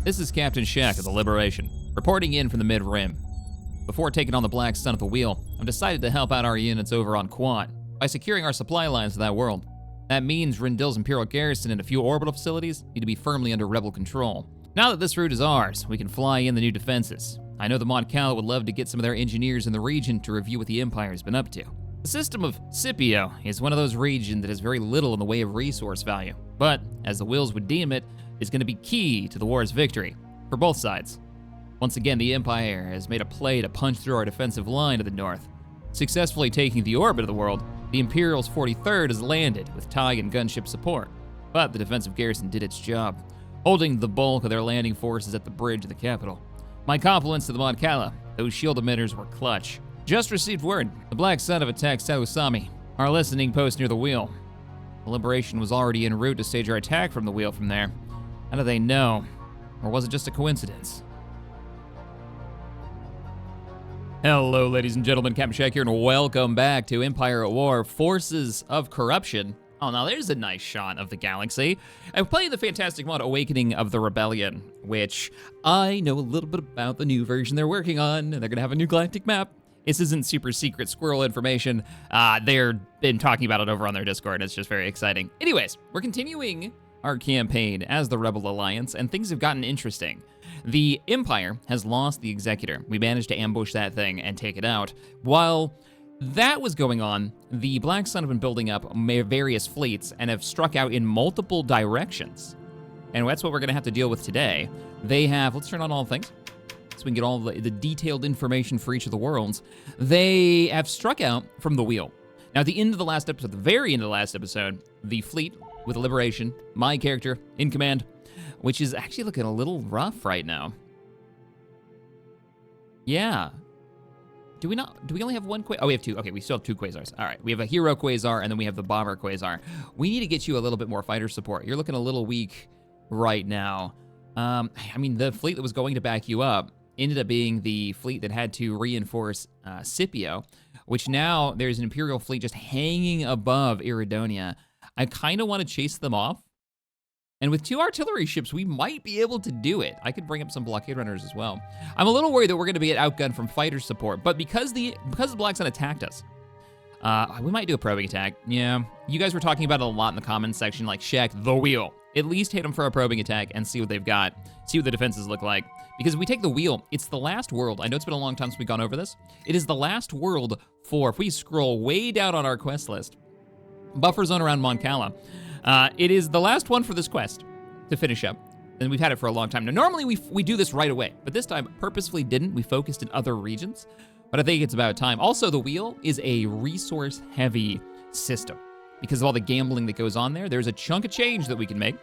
This is Captain Shaq of the Liberation, reporting in from the Mid-Rim. Before taking on the Black Sun at the wheel, I've decided to help out our units over on Quant by securing our supply lines to that world. That means Rindil's Imperial Garrison and a few orbital facilities need to be firmly under Rebel control. Now that this route is ours, we can fly in the new defenses. I know the Mon Cala would love to get some of their engineers in the region to review what the Empire's been up to. The system of Scipio is one of those regions that has very little in the way of resource value, but, as the Wills would deem it, is going to be key to the war's victory, for both sides. Once again, the Empire has made a play to punch through our defensive line to the north. Successfully taking the orbit of the world, the Imperial's 43rd has landed with TIE and gunship support, but the defensive garrison did its job, holding the bulk of their landing forces at the bridge of the capital. My compliments to the Mon Cala. Those shield emitters were clutch. Just received word. The Black Sun have attacked Sausami, our listening post near the wheel. The Liberation was already en route to stage our attack from the wheel from there. How do they know? Or was it just a coincidence? Hello, ladies and gentlemen, Captain Shaq here, and welcome back to Empire at War, Forces of Corruption. Oh, now there's a nice shot of the galaxy. I'm playing the fantastic mod Awakening of the Rebellion, which I know a little bit about the new version they're working on, and they're gonna have a new galactic map. This isn't super secret squirrel information. They've been talking about it over on their Discord. It's just very exciting. Anyways, we're continuing our campaign as the Rebel Alliance, and things have gotten interesting. The Empire has lost the Executor. We managed to ambush that thing and take it out. While that was going on, the Black Sun have been building up various fleets and have struck out in multiple directions. And that's what we're gonna have to deal with today. They have, let's turn on all things, so we can get all the detailed information for each of the worlds. They have struck out from the wheel. Now, at the end of the last episode, the very end of the last episode, the fleet with Liberation, my character in command, which is actually looking a little rough right now. Yeah. Do we only have one Quasar? Oh, we have two. Okay, we still have two Quasars. All right, we have a Hero Quasar, and then we have the Bomber Quasar. We need to get you a little bit more fighter support. You're looking a little weak right now. I mean, the fleet that was going to back you up ended up being the fleet that had to reinforce Scipio, which now there's an Imperial fleet just hanging above Iridonia. I kind of want to chase them off. And with 2 artillery ships, we might be able to do it. I could bring up some blockade runners as well. I'm a little worried that we're going to get outgunned from fighter support, but because the Black Sun attacked us, we might do a probing attack. Yeah, you guys were talking about it a lot in the comments section, like, Shaq, the wheel. At least hit them for a probing attack and see what they've got. See what the defenses look like. Because if we take the wheel, it's the last world. I know it's been a long time since we've gone over this. It is the last world for, if we scroll way down on our quest list, buffer zone around Mon Cala. It is the last one for this quest to finish up, and we've had it for a long time. Now, normally we do this right away, but this time purposefully didn't. We focused in other regions, but I think it's about time. Also, the wheel is a resource-heavy system because of all the gambling that goes on there. There's a chunk of change that we can make.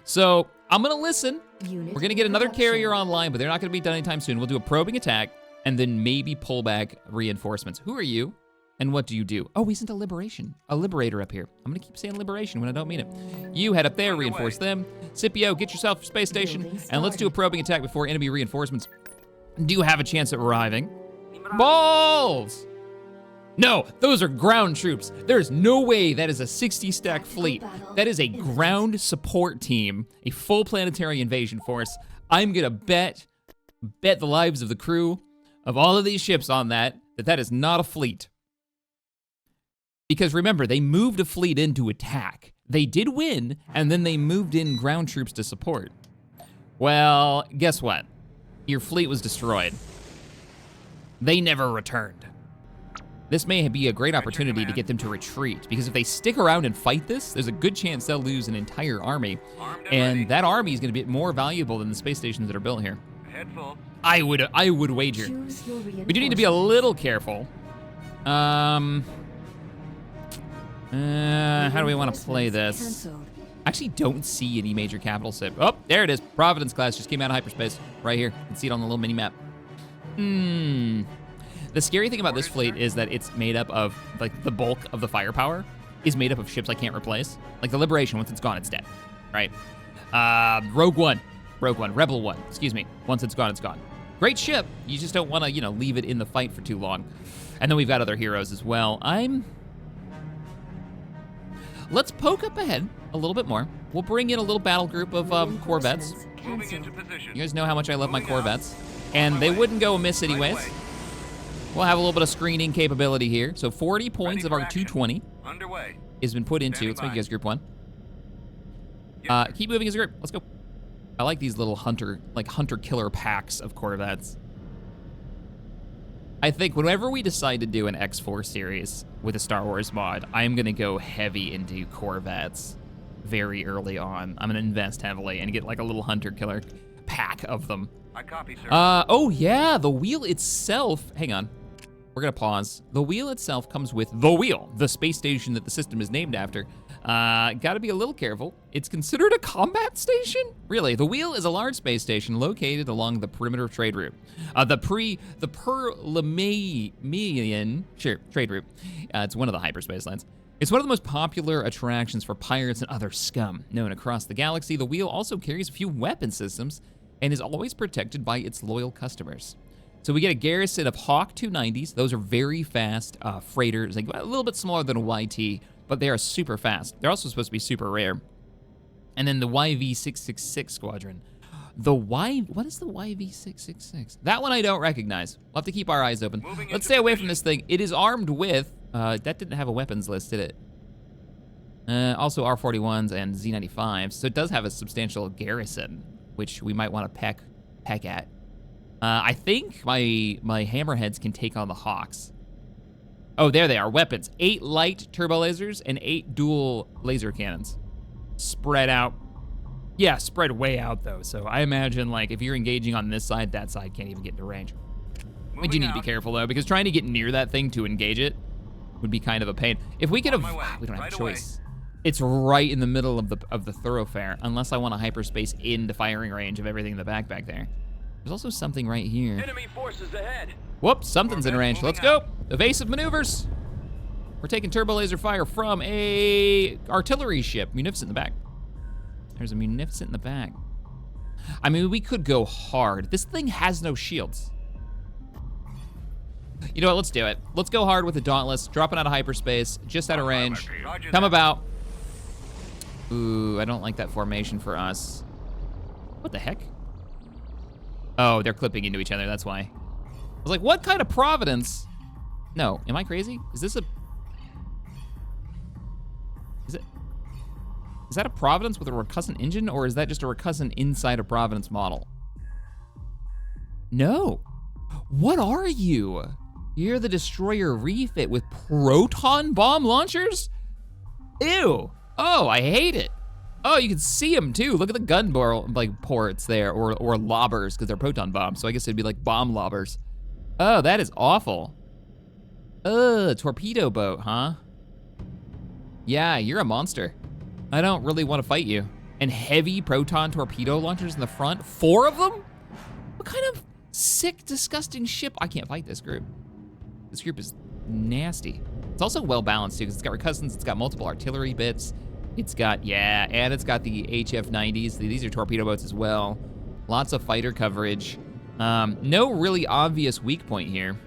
So I'm gonna listen. We're gonna get another carrier online, but they're not gonna be done anytime soon. We'll do a probing attack and then maybe pull back reinforcements. Who are you? And what do you do? Oh, we sent a liberator up here. I'm gonna keep saying liberation when I don't mean it. You head up there, reinforce them. Scipio, get yourself a space station, and let's do a probing attack before enemy reinforcements do have a chance at arriving. Balls! No, those are ground troops. There's no way that is a 60-stack fleet. That is a ground support team, a full planetary invasion force. I'm gonna bet the lives of the crew of all of these ships on that is not a fleet. Because remember, they moved a fleet in to attack. They did win, and then they moved in ground troops to support. Well, guess what? Your fleet was destroyed. They never returned. This may be a great opportunity to get them to retreat, because if they stick around and fight this, there's a good chance they'll lose an entire army. And that army is gonna be more valuable than the space stations that are built here. I would wager. We do need to be a little careful. How do we want to play this? I actually don't see any major capital ship. Oh, there it is. Providence class just came out of hyperspace. Right here. You can see it on the little mini map. The scary thing about this fleet is that it's made up of, like, the bulk of the firepower is made up of ships I can't replace. Like the Liberation, once it's gone, it's dead, right? Rebel One, excuse me. Once it's gone. Great ship. You just don't want to, leave it in the fight for too long. And then we've got other heroes as well. Let's poke up ahead a little bit more. we'll bring in a little battle group of Corvettes. Moving into position. You guys know how much I love my Corvettes. And they wouldn't go amiss anyways. We'll have a little bit of screening capability here. So 40 points of our 220 underway has been put into. Let's make you guys group 1. Keep moving as a group. Let's go. I like these little hunter-killer packs of Corvettes. I think whenever we decide to do an X4 series with a Star Wars mod, I'm gonna go heavy into Corvettes very early on. I'm gonna invest heavily and get like a little hunter-killer pack of them. I copy, sir. Oh yeah, the wheel itself, hang on. We're gonna pause. The wheel itself comes with the wheel, the space station that the system is named after. Gotta be a little careful. It's considered a combat station? Really, the wheel is a large space station located along the perimeter trade route. The Perlemanian, trade route. It's one of the hyperspace lines. It's one of the most popular attractions for pirates and other scum known across the galaxy. The wheel also carries a few weapon systems and is always protected by its loyal customers. So we get a garrison of Hawk 290s. Those are very fast freighters, like a little bit smaller than a YT, but they are super fast. They're also supposed to be super rare. And then the YV666 squadron. What is the YV666? That one I don't recognize. We'll have to keep our eyes open. Let's stay away from this thing. It is armed with, that didn't have a weapons list, did it? Also R41s and Z95s, so it does have a substantial garrison, which we might want to peck at. I think my hammerheads can take on the Hawks. Oh, there they are, weapons. 8 light turbo lasers and 8 dual laser cannons. Spread out. Yeah, spread way out though, so I imagine like if you're engaging on this side, that side can't even get into range. We do need to be careful though, because trying to get near that thing to engage it would be kind of a pain. If we could have, we don't have a choice. It's right in the middle of the thoroughfare, unless I want a hyperspace in the firing range of everything in the back there. There's also something right here. Enemy forces ahead. Whoops, something's in range. Let's go. Evasive maneuvers. We're taking turbo laser fire from a artillery ship. Munificent in the back. There's a Munificent in the back. I mean, we could go hard. This thing has no shields. You know what, let's do it. Let's go hard with the Dauntless, dropping out of hyperspace, just out of range. Come about. Ooh, I don't like that formation for us. What the heck? Oh, they're clipping into each other, that's why. I was like, what kind of Providence? No, am I crazy? Is this a... Is that a Providence with a recussant engine, or is that just a recussant inside a Providence model? No. What are you? You're the Destroyer refit with proton bomb launchers? Ew. Oh, I hate it. Oh, you can see them too. Look at the gun barrel, like ports there, or lobbers, because they're proton bombs. So I guess it'd be like bomb lobbers. Oh, that is awful. Torpedo boat, huh? Yeah, you're a monster. I don't really want to fight you. And heavy proton torpedo launchers in the front, 4 of them? What kind of sick, disgusting ship? I can't fight this group. This group is nasty. It's also well balanced too, because it's got recussants, it's got multiple artillery bits. It's got, yeah, and it's got the HF-90s. These are torpedo boats as well. Lots of fighter coverage. No really obvious weak point here.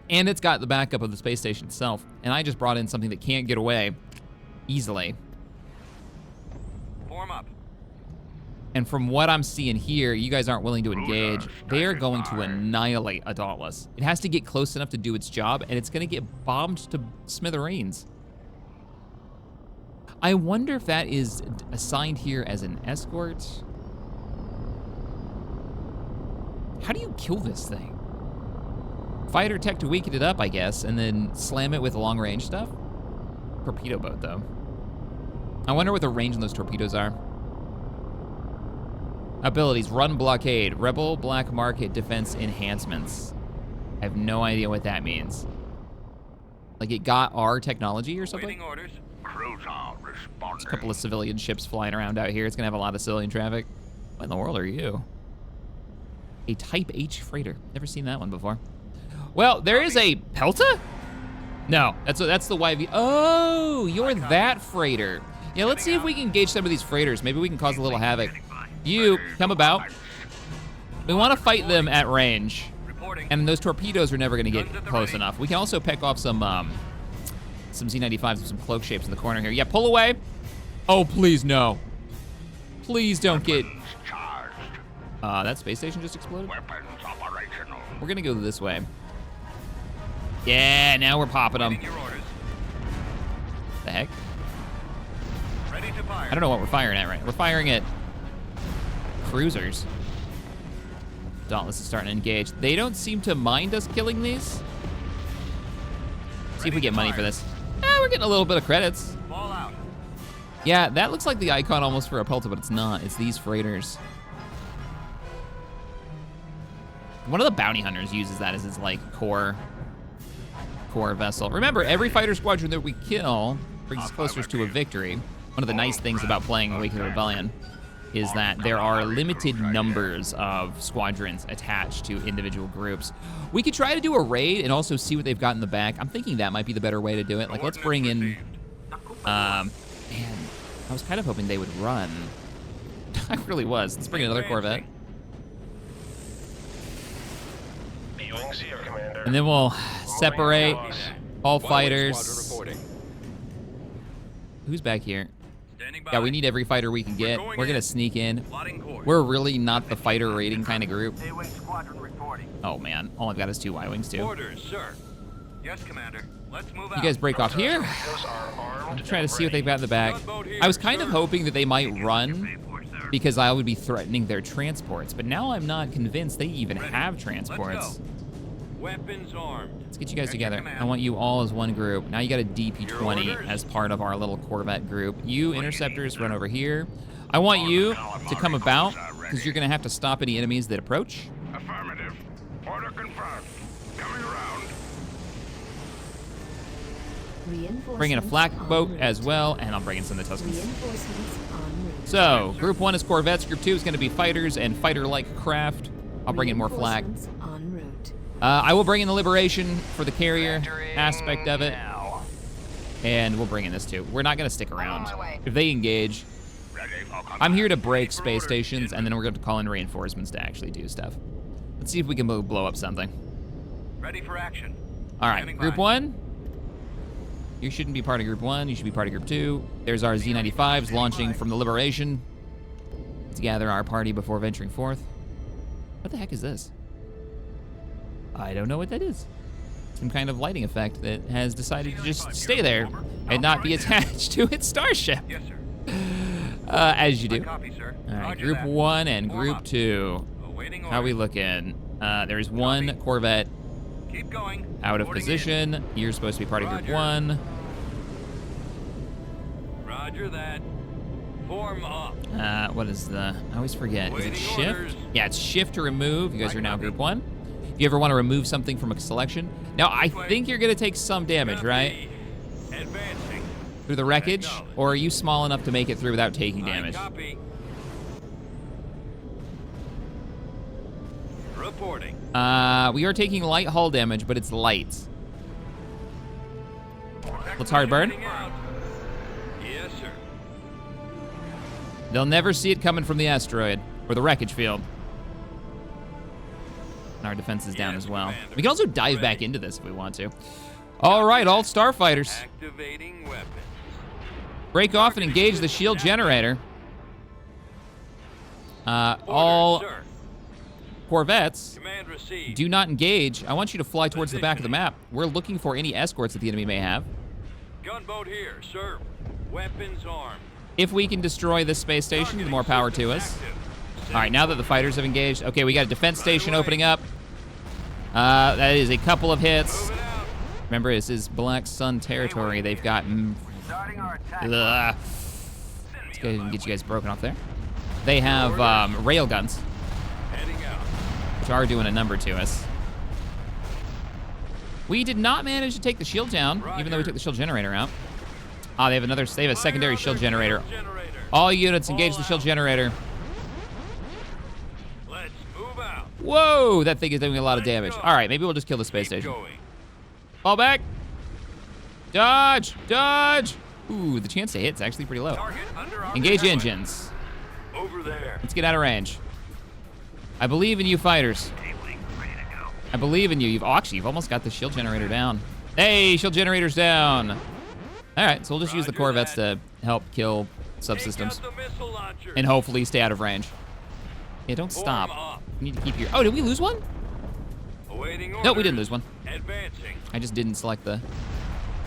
And it's got the backup of the space station itself. And I just brought in something that can't get away easily. Form up. And from what I'm seeing here, you guys aren't willing to engage. They are going to annihilate a Dauntless. It has to get close enough to do its job, and it's gonna get bombed to smithereens. I wonder if that is assigned here as an escort. How do you kill this thing? Fighter tech to weaken it up, I guess, and then slam it with long range stuff? Torpedo boat, though. I wonder what the range on those torpedoes are. Abilities, run blockade, rebel black market defense enhancements. I have no idea what that means. Like it got our technology or something? Waiting orders. There's a couple of civilian ships flying around out here. It's gonna have a lot of civilian traffic. What in the world are you? A Type H freighter. Never seen that one before. Well, there is a Pelta? No, that's the YV. Oh, you're that freighter. Yeah, let's see if we can engage some of these freighters. Maybe we can cause a little havoc. You, come about. We want to fight them at range. And those torpedoes are never going to get close enough. We can also peck off some Z95s with some cloak shapes in the corner here. Yeah, pull away. Oh, please, no. Please don't get... Weapons charged. that space station just exploded? Weapons operational. We're gonna go this way. Yeah, now we're popping them. Your orders. The heck? Ready to fire. I don't know what we're firing at, right? We're firing at cruisers. Dauntless is starting to engage. They don't seem to mind us killing these. See if we get money for this. We're getting a little bit of credits. Fall out. Yeah, that looks like the icon almost for a Pelta, but it's not. It's these freighters. One of the bounty hunters uses that as his like core vessel. Remember, every fighter squadron that we kill brings us closer to a victory. One of the nice things about playing Awaken the Rebellion is that there are limited numbers of squadrons attached to individual groups. We could try to do a raid and also see what they've got in the back. I'm thinking that might be the better way to do it. Like, let's bring in... man, I was kind of hoping they would run. I really was. Let's bring in another Corvette. Viewing here, Commander. And then we'll separate all fighters. Who's back here? Standing by. Yeah, we need every fighter we can get. We're gonna sneak in. Plotting course. We're really not the fighter raiding kind of group. A-wing squadron reporting. Oh man, all I've got is 2 Y-wings too. Orders, sir. Yes, Commander. Let's move out. You guys break off here. Those are armed I'm trying to and see what they've ready. got in the back. I was kind of hoping that they might run because I would be threatening their transports, but now I'm not convinced they even have transports. Let's go. Weapons armed. Let's get you guys Check your together. command. I want you all as one group. Now you got a Your DP-20 orders. as part of our little Corvette group. You interceptors run over here. I want you to come about because you're gonna have to stop any enemies that approach. Affirmative. Order confirmed. Coming around. Bring in a flak boat as well, and I'll bring in some of the Tuscans. Reinforcements en route. So, group 1 is Corvettes, group 2 is gonna be fighters and fighter-like craft. I'll bring in more flak. Reinforcements en route. I will bring in the Liberation for the carrier aspect of it, Now. and we'll bring in this too. We're not gonna stick around. my way. If they engage, Ready for I'm here to break space stations, and then we're going to call in reinforcements to actually do stuff. Let's see if we can blow up something. Ready for action. All right, Standing group by. 1. You shouldn't be part of group 1. You should be part of group 2. There's our Z-95s launching from the Liberation to gather our party before venturing forth. What the heck is this? I don't know what that is. Some kind of lighting effect that has decided to just stay there and not be attached to its starship. Yes, sir. As you I do. copy, sir. All right, Roger group that. 1 and Form group up. 2. Awaiting How we orders. looking? There's one Corvette Keep going. out of Reporting position. You're supposed to be part of group Roger. 1. in. Roger that. Form up. What is the... I always forget. Is it Waiting shift? orders. Yeah, it's shift to remove. You guys I are now copy. group 1. If you ever want to remove something from a selection. Now, I think you're going to take some damage, right? Copy. Advancing. Through the wreckage? Acknowledged. Or are you small enough to make it through without taking I damage? copy. Reporting. We are taking light hull damage, but it's light. Let's hard burn. Heading out. Yes, sir. They'll never see it coming from the asteroid or the wreckage field. And our defense is down Yes, as well. Commander. We can also dive Ready. back into this if we want to. All right, all starfighters. Activating weapons. Break off and engage the shield generator. Orders, All sir. Corvettes, Command received. do not engage. I want you to fly towards the back of the map. We're looking for any escorts that the enemy may have. Gunboat here, sir. Weapons armed. If we can destroy this space station, the more power to us. All right, now that the fighters have engaged. Okay, we got a defense station opening up. That is a couple of hits. Moving out. Remember, this is Black Sun territory. They've got... Starting our attack. Let's go ahead and get you guys broken off there. They have rail guns, Heading out. which are doing a number to us. We did not manage to take the shield down, even though we took the shield generator out. They have another. They have a secondary Fire shield up their generator. shield generator. All units engage All the shield out. generator. Let's move out. Whoa, that thing is doing a lot of Let's damage. go. All right, maybe we'll just kill the space Keep station. going. Fall back. Dodge, dodge. Ooh, the chance to hit is actually pretty low. Target under our Engage control. engines. Over there. Let's get out of range. I believe in you, fighters. I believe in you. You've almost got the shield generator down. Hey, shield generator's down. All right, so we'll just use the Roger Corvettes that. to help kill subsystems. Take out the missile launcher. And hopefully stay out of range. Yeah, don't Form stop. up. You need to keep your... Oh, did we lose one? Awaiting No, we orders. didn't lose one. Advancing. I just didn't select the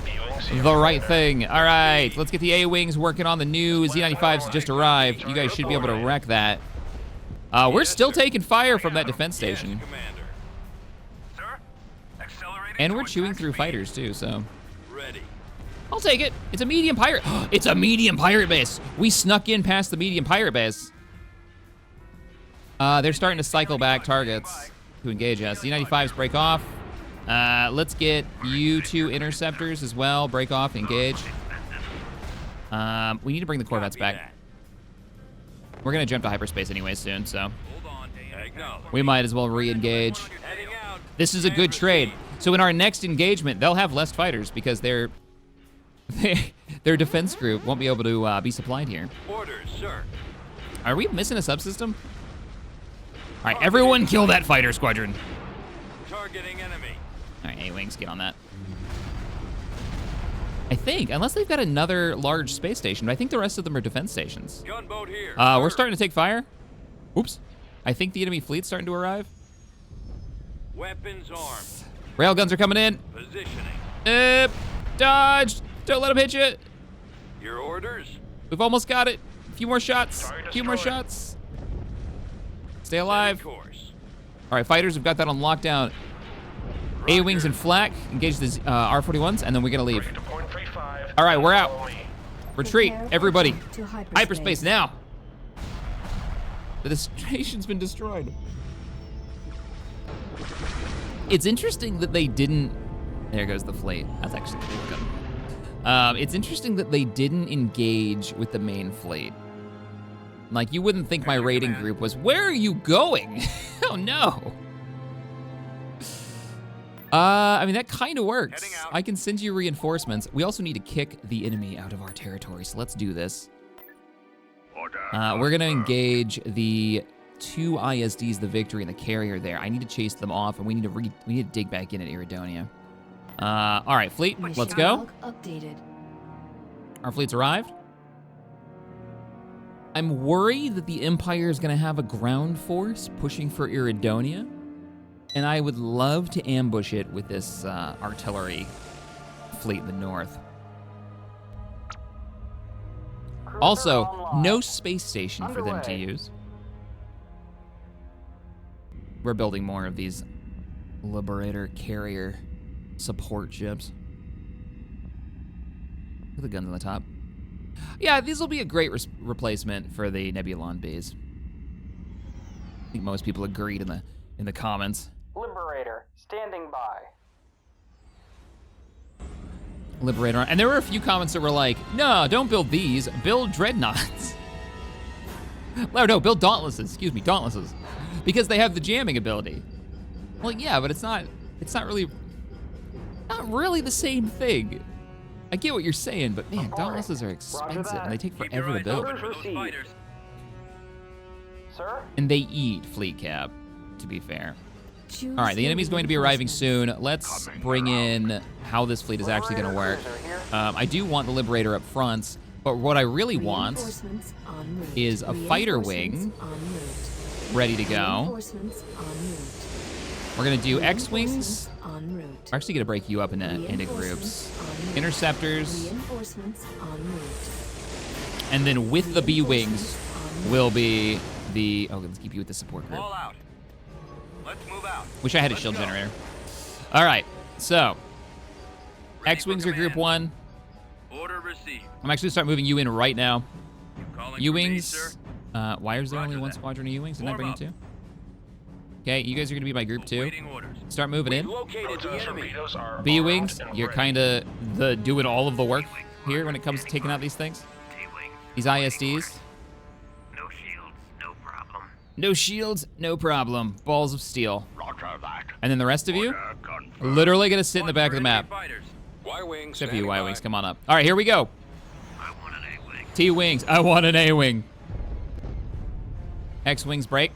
B-wings here, right Commander. thing. All right, let's get the A-Wings working on the new Z95s just arrived. You guys should be able to wreck that. We're still taking fire from that defense station. Yes, Commander. Sir, accelerating And to we're chewing attack through speed. fighters too, so... Ready. I'll take it. It's a medium pirate. It's a medium pirate base. We snuck in past the medium pirate base. They're starting to cycle back targets to engage us. Z95s break off. Let's get you two interceptors as well. Break off, engage. We need to bring the Corvettes Copy back. that. We're gonna jump to hyperspace anyway soon, so Hold on. Acknowledge. we might as well re-engage. Heading out. This is a good trade. So in our next engagement, they'll have less fighters because their defense group won't be able to be supplied here. Orders, sir. Are we missing a subsystem? All right, everyone kill that fighter squadron. Targeting enemy. All right, A-Wings, get on that. I think, unless they've got another large space station, but I think the rest of them are defense stations. Gunboat here. We're sir. starting to take fire. Oops. I think the enemy fleet's starting to arrive. Weapons armed. Railguns are coming in. Positioning. Dodge. Don't let them hit you. Your orders. We've almost got it. A few more shots. Target A few more destroyed. shots. Stay alive. Set course. All right, fighters, we've got that on lockdown. A-Wings and flak. Engage the R-41s, and then we're going to leave. Ready to point 35. All right, we're out. Follow me. Retreat, Prepare for everybody. jump to Hyperspace now. The station's been destroyed. It's interesting that they didn't... There goes the fleet. That's actually good. It's interesting that they didn't engage with the main fleet. Like, you wouldn't think my raiding group was, where are you going? Oh, no. I mean, that kind of works. Heading out. I can send you reinforcements. We also need to kick the enemy out of our territory, so let's do this. Order. We're gonna engage the two ISDs, the Victory and the Carrier there. I need to chase them off, and we need to dig back in at Iridonia. All right, fleet, let's go. Log updated. Our fleet's arrived. I'm worried that the Empire is gonna have a ground force pushing for Iridonia, and I would love to ambush it with this artillery fleet in the north. Also, no space station for them to use. We're building more of these Liberator Carrier support ships. Look at the guns on the top. Yeah, these will be a great replacement for the Nebulon Bs. I think most people agreed in the comments. Liberator, standing by. Liberator, and there were a few comments that were like, no, don't build these, build dreadnoughts. No, build dauntlesses, excuse me, dauntlesses. Because they have the jamming ability. Well, yeah, but it's not really the same thing. I get what you're saying, but man, dauntlesses are expensive and they take Keep your forever to eyes build. open for those Received. fighters. Sir? And they eat fleet cap, to be fair. Choose All right, the your enemy's going to be arriving reinforcements. soon. Let's bring in how this fleet is actually going to work. I do want the Liberator up front, but what I really want Reinforcements en route. is a fighter wing Reinforcements en route. ready to go. Reinforcements en route. We're going to do X-Wings. Reinforcements en route. We're actually going to break you up into groups. Reinforcements en route. Interceptors, Reinforcements en route. and then with the B-Wings Reinforcements en route. will be the... Oh, let's keep you with the support group. All out. Let's move out. Wish I had a Let's shield go. generator. All right, so Ready X-Wings for are group command. 1. Order received. I'm actually start moving you in right now. You calling for me, U-Wings. sir? Why is there Roger only one that. squadron of U-Wings? Didn't I Form bring you up. two? Okay, you guys are gonna be my group 2. Awaiting orders. Start moving We in. located the Proton enemy. torpedoes are B-Wings, armed and you're ready. kind of doing all of the work here when it comes to taking out these things. These ISDs. No shields, no problem. No shields, no problem. Balls of steel. Roger that. And then the rest of you, Order confirmed. literally gonna sit in the back of the map. Y-wings. Except for you, Y-Wings, come on up. All right, here we go. I want an A-wing. T-Wings, I want an A-Wing. X-Wings, break.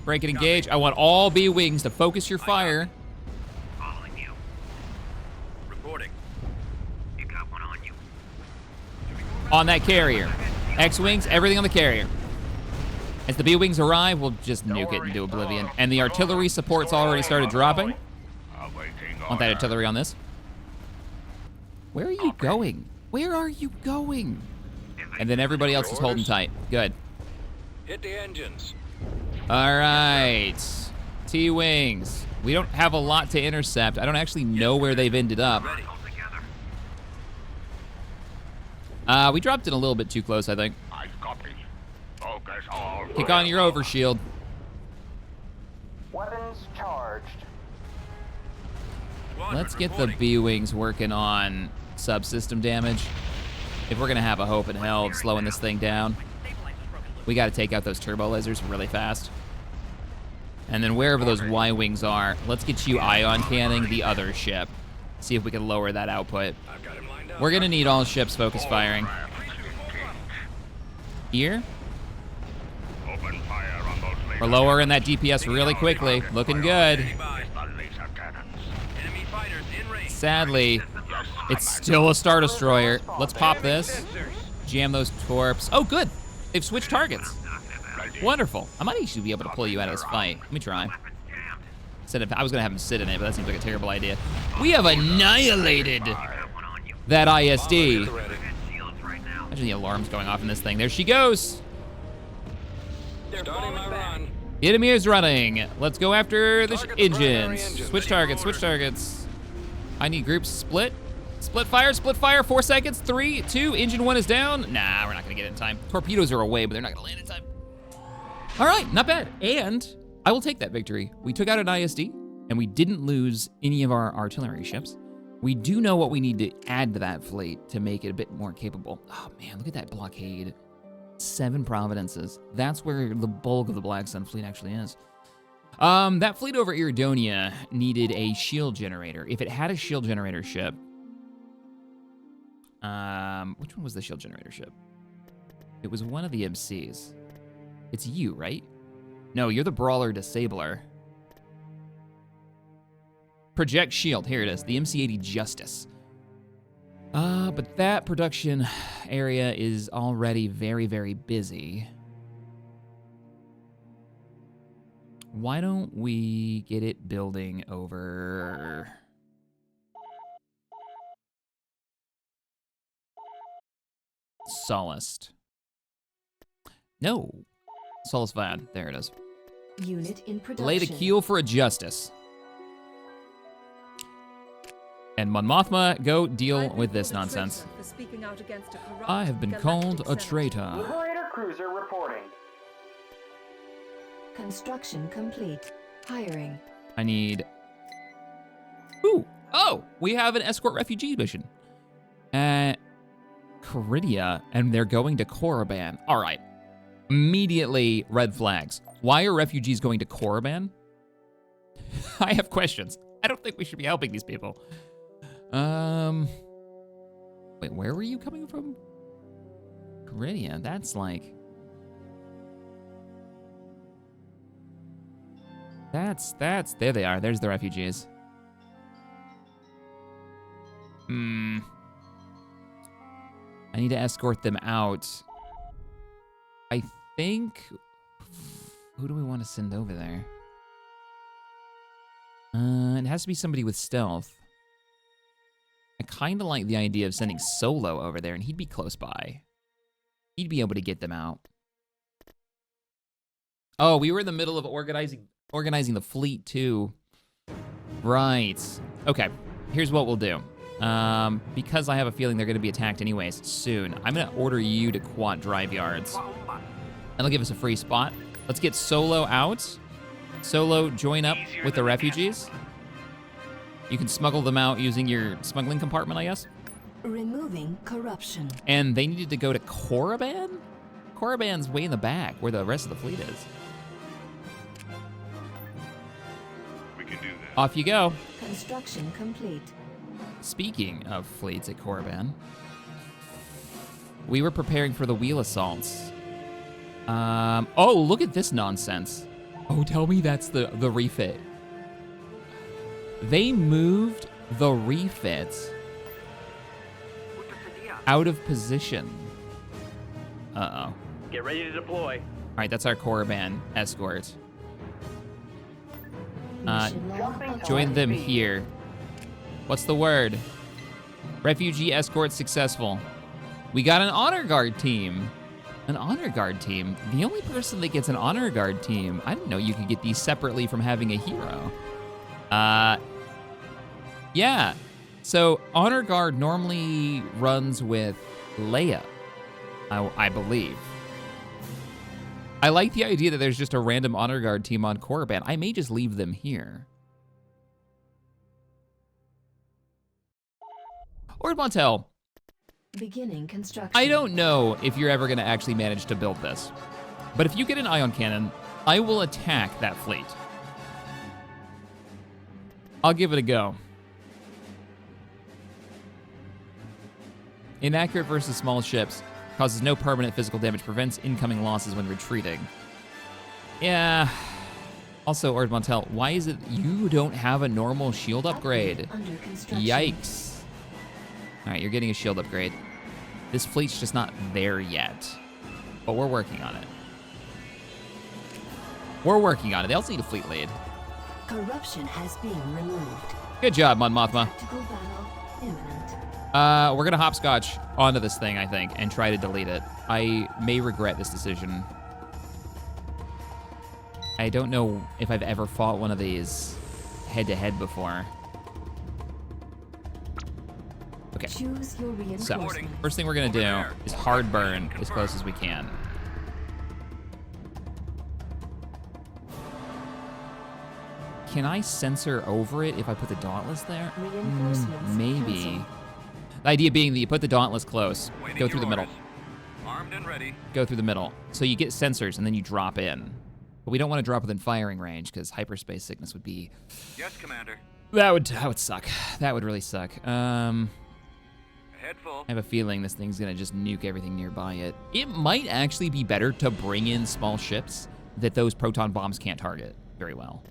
Break and engage. I want all B-Wings to focus your fire Following you. Reporting. You got one on you. on that carrier. X-Wings, everything on the carrier. As the B-Wings arrive, we'll just nuke it into oblivion. And the artillery support's already started dropping. Want that artillery on this. Where are you going? Where are you going? And then everybody else is holding tight. Good. Hit the engines. All right. T-Wings. We don't have a lot to intercept. I don't actually know where they've ended up. We dropped in a little bit too close, I think. Kick on your overshield. Weapons charged. Let's get the B-Wings working on subsystem damage. If we're gonna have a hope in hell of slowing this thing down, we gotta take out those turbo lasers really fast. And then wherever those Y-Wings are, let's get you ion canning the other ship. See if we can lower that output. We're gonna need all ships focus firing. Here. We're lowering that DPS really quickly. Looking good. Sadly, it's still a Star Destroyer. Let's pop this. Jam those torps. Oh, good. They've switched targets. Wonderful. I might actually be able to pull you out of this fight. Let me try. I was gonna have him sit in it, but that seems like a terrible idea. We have annihilated that ISD. Imagine the alarms going off in this thing. There she goes. Starting my run. Enemy is running. Let's go after the engines. Switch targets, switch targets. I need groups split. Split fire, 4 seconds, 3, 2, engine 1 is down. Nah, we're not gonna get it in time. Torpedoes are away, but they're not gonna land in time. All right, not bad. And I will take that victory. We took out an ISD, and we didn't lose any of our artillery ships. We do know what we need to add to that fleet to make it a bit more capable. Oh man, look at that blockade. 7 Providences. That's where the bulk of the Black Sun fleet actually is. That fleet over Iridonia needed a shield generator. If it had a shield generator ship, which one was the shield generator ship? It was one of the MCs. It's you, right? No, you're the Brawler Disabler. Project shield, here it is, the MC-80 Justice. But that production area is already very, very busy. Why don't we get it building over... Solist. No. Solus Vad, there it is. Unit in production. Lay the keel for a Justice. And Mon Mothma, go deal with this nonsense. I have been called a traitor. Liberator cruiser reporting. Construction complete. Hiring. I need... Ooh! Oh! We have an escort refugee mission. Korriban, and they're going to Korriban. All right. Immediately, red flags. Why are refugees going to Korriban? I have questions. I don't think we should be helping these people. Wait, where were you coming from? Korriban, that's like... That's, there they are. There's the refugees. I need to escort them out. I think... Who do we want to send over there? It has to be somebody with stealth. I kind of like the idea of sending Solo over there, and he'd be close by. He'd be able to get them out. Oh, we were in the middle of organizing the fleet, too. Right. Okay, here's what we'll do. Because I have a feeling they're going to be attacked anyways soon, I'm going to order you to quad drive yards. That'll give us a free spot. Let's get Solo out. Solo, join up with the refugees. You can smuggle them out using your smuggling compartment, I guess. Removing corruption. And they needed to go to Korriban? Korriban's way in the back, where the rest of the fleet is. We can do this. Off you go. Construction complete. Speaking of fleets at Korriban, we were preparing for the wheel assaults. Oh, look at this nonsense. Oh, tell me that's the refit. They moved the refit out of position. Uh-oh. Get ready to deploy. All right, that's our Korriban escort. Mission log Jumping updated. Join them here. What's the word? Refugee escort successful. We got an honor guard team. An honor guard team. The only person that gets an honor guard team. I didn't know you could get these separately from having a hero. Yeah. So honor guard normally runs with Leia, I believe. I like the idea that there's just a random honor guard team on Korriban. I may just leave them here. Ord Montel, Beginning construction. I don't know if you're ever gonna actually manage to build this, but if you get an ion cannon, I will attack that fleet. I'll give it a go. Inaccurate versus small ships. Causes no permanent physical damage. Prevents incoming losses when retreating. Yeah. Also, Ord Montel, why is it you don't have a normal shield upgrade? Under construction. Yikes. All right, you're getting a shield upgrade. This fleet's just not there yet, but we're working on it. We're working on it. They also need a fleet lead. Corruption has been removed. Good job, Mon Mothma. Tactical battle imminent. We're gonna hopscotch onto this thing, I think, and try to delete it. I may regret this decision. I don't know if I've ever fought one of these head-to-head before. Okay, Choose your so reinforcement. first thing we're gonna do is hard burn as close as we can. Can I censor over it if I put the Dauntless there? Reinforcements Maybe. cancelled. The idea being that you put the Dauntless close, Waiting go through the your middle, orders. Armed and ready. go through the middle. So you get sensors and then you drop in. But we don't want to drop within firing range because hyperspace sickness would be... Yes, Commander. That would suck. That would really suck. I Head full. have a feeling this thing's gonna just nuke everything nearby it. It might actually be better to bring in small ships that those proton bombs can't target very well.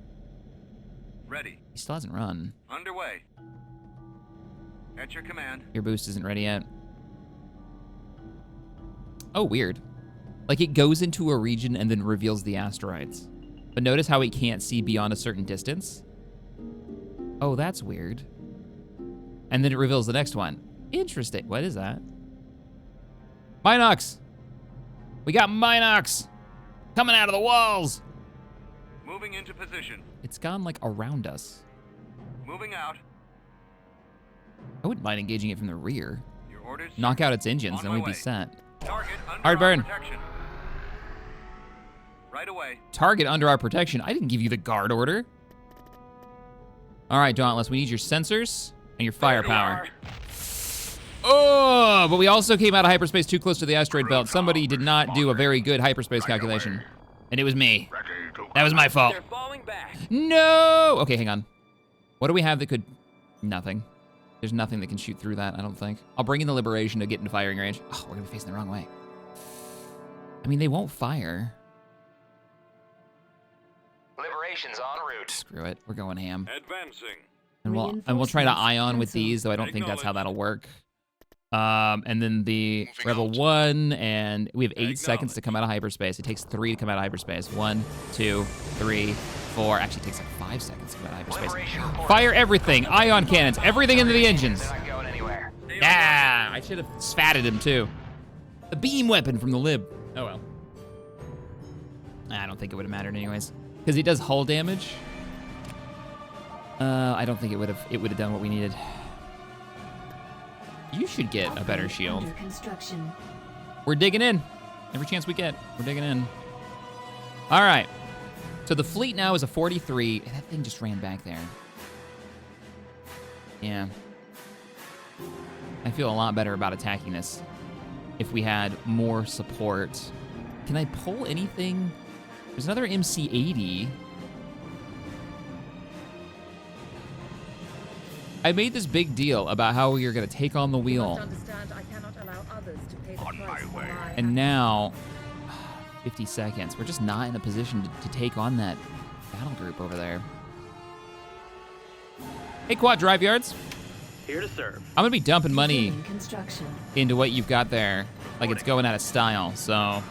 Ready. He still hasn't run. Underway. At your command. Your boost isn't ready yet. Oh, weird. Like it goes into a region and then reveals the asteroids. But notice how it can't see beyond a certain distance? Oh, that's weird. And then it reveals the next one. Interesting. What is that? Minox! We got Minox! Coming out of the walls! Moving into position. It's gone like around us. Moving out. I wouldn't mind engaging it from the rear. Your orders. Knock out its engines, On then my we'd be way. set. Target under Hard our burn. protection. Right away. Target under our protection. I didn't give you the guard order. All right, Dauntless, we need your sensors and your firepower. Oh, but we also came out of hyperspace too close to the asteroid belt. Somebody did not do a very good hyperspace calculation. And it was me. That was my fault. They're falling back. No! Okay, hang on. What do we have that could... Nothing. There's nothing that can shoot through that, I don't think. I'll bring in the Liberation to get into firing range. Oh, we're gonna be facing the wrong way. I mean, they won't fire. Liberation's en route. Screw it, we're going ham. Advancing. And we'll try to Reinforcements ion with cancelled. these, though I don't think that's how that'll Acknowledged. work. And then the Moving Rebel out. 1, and we have 8 seconds to Acknowledged. come out of hyperspace. It takes 3 to come out of hyperspace. 1, 2, 3, 4. Actually, it takes like 5 seconds to come out of hyperspace. Liberation reporting. Fire everything! Ion cannons! Everything into the engines! They're not going anywhere. Ah! I should have spatted him, too. The beam weapon from the lib. Oh, well. I don't think it would have mattered anyways. Because it does hull damage. I don't think it would have done what we needed. You should get a better Upgrade shield. Under construction. We're digging in. Every chance we get, we're digging in. All right. So the fleet now is a 43. That thing just ran back there. Yeah. I feel a lot better about attacking this if we had more support. Can I pull anything? There's another MC-80. I made this big deal about how we are going to take on the wheel. Understand, I cannot allow others to pay the On my price for way. my And now, 50 seconds. We're just not in a position to take on that battle group over there. Hey, Quad Drive Yards. Here to serve. I'm going to be dumping money Beginning construction. into what you've got there. like it's going out of style, so.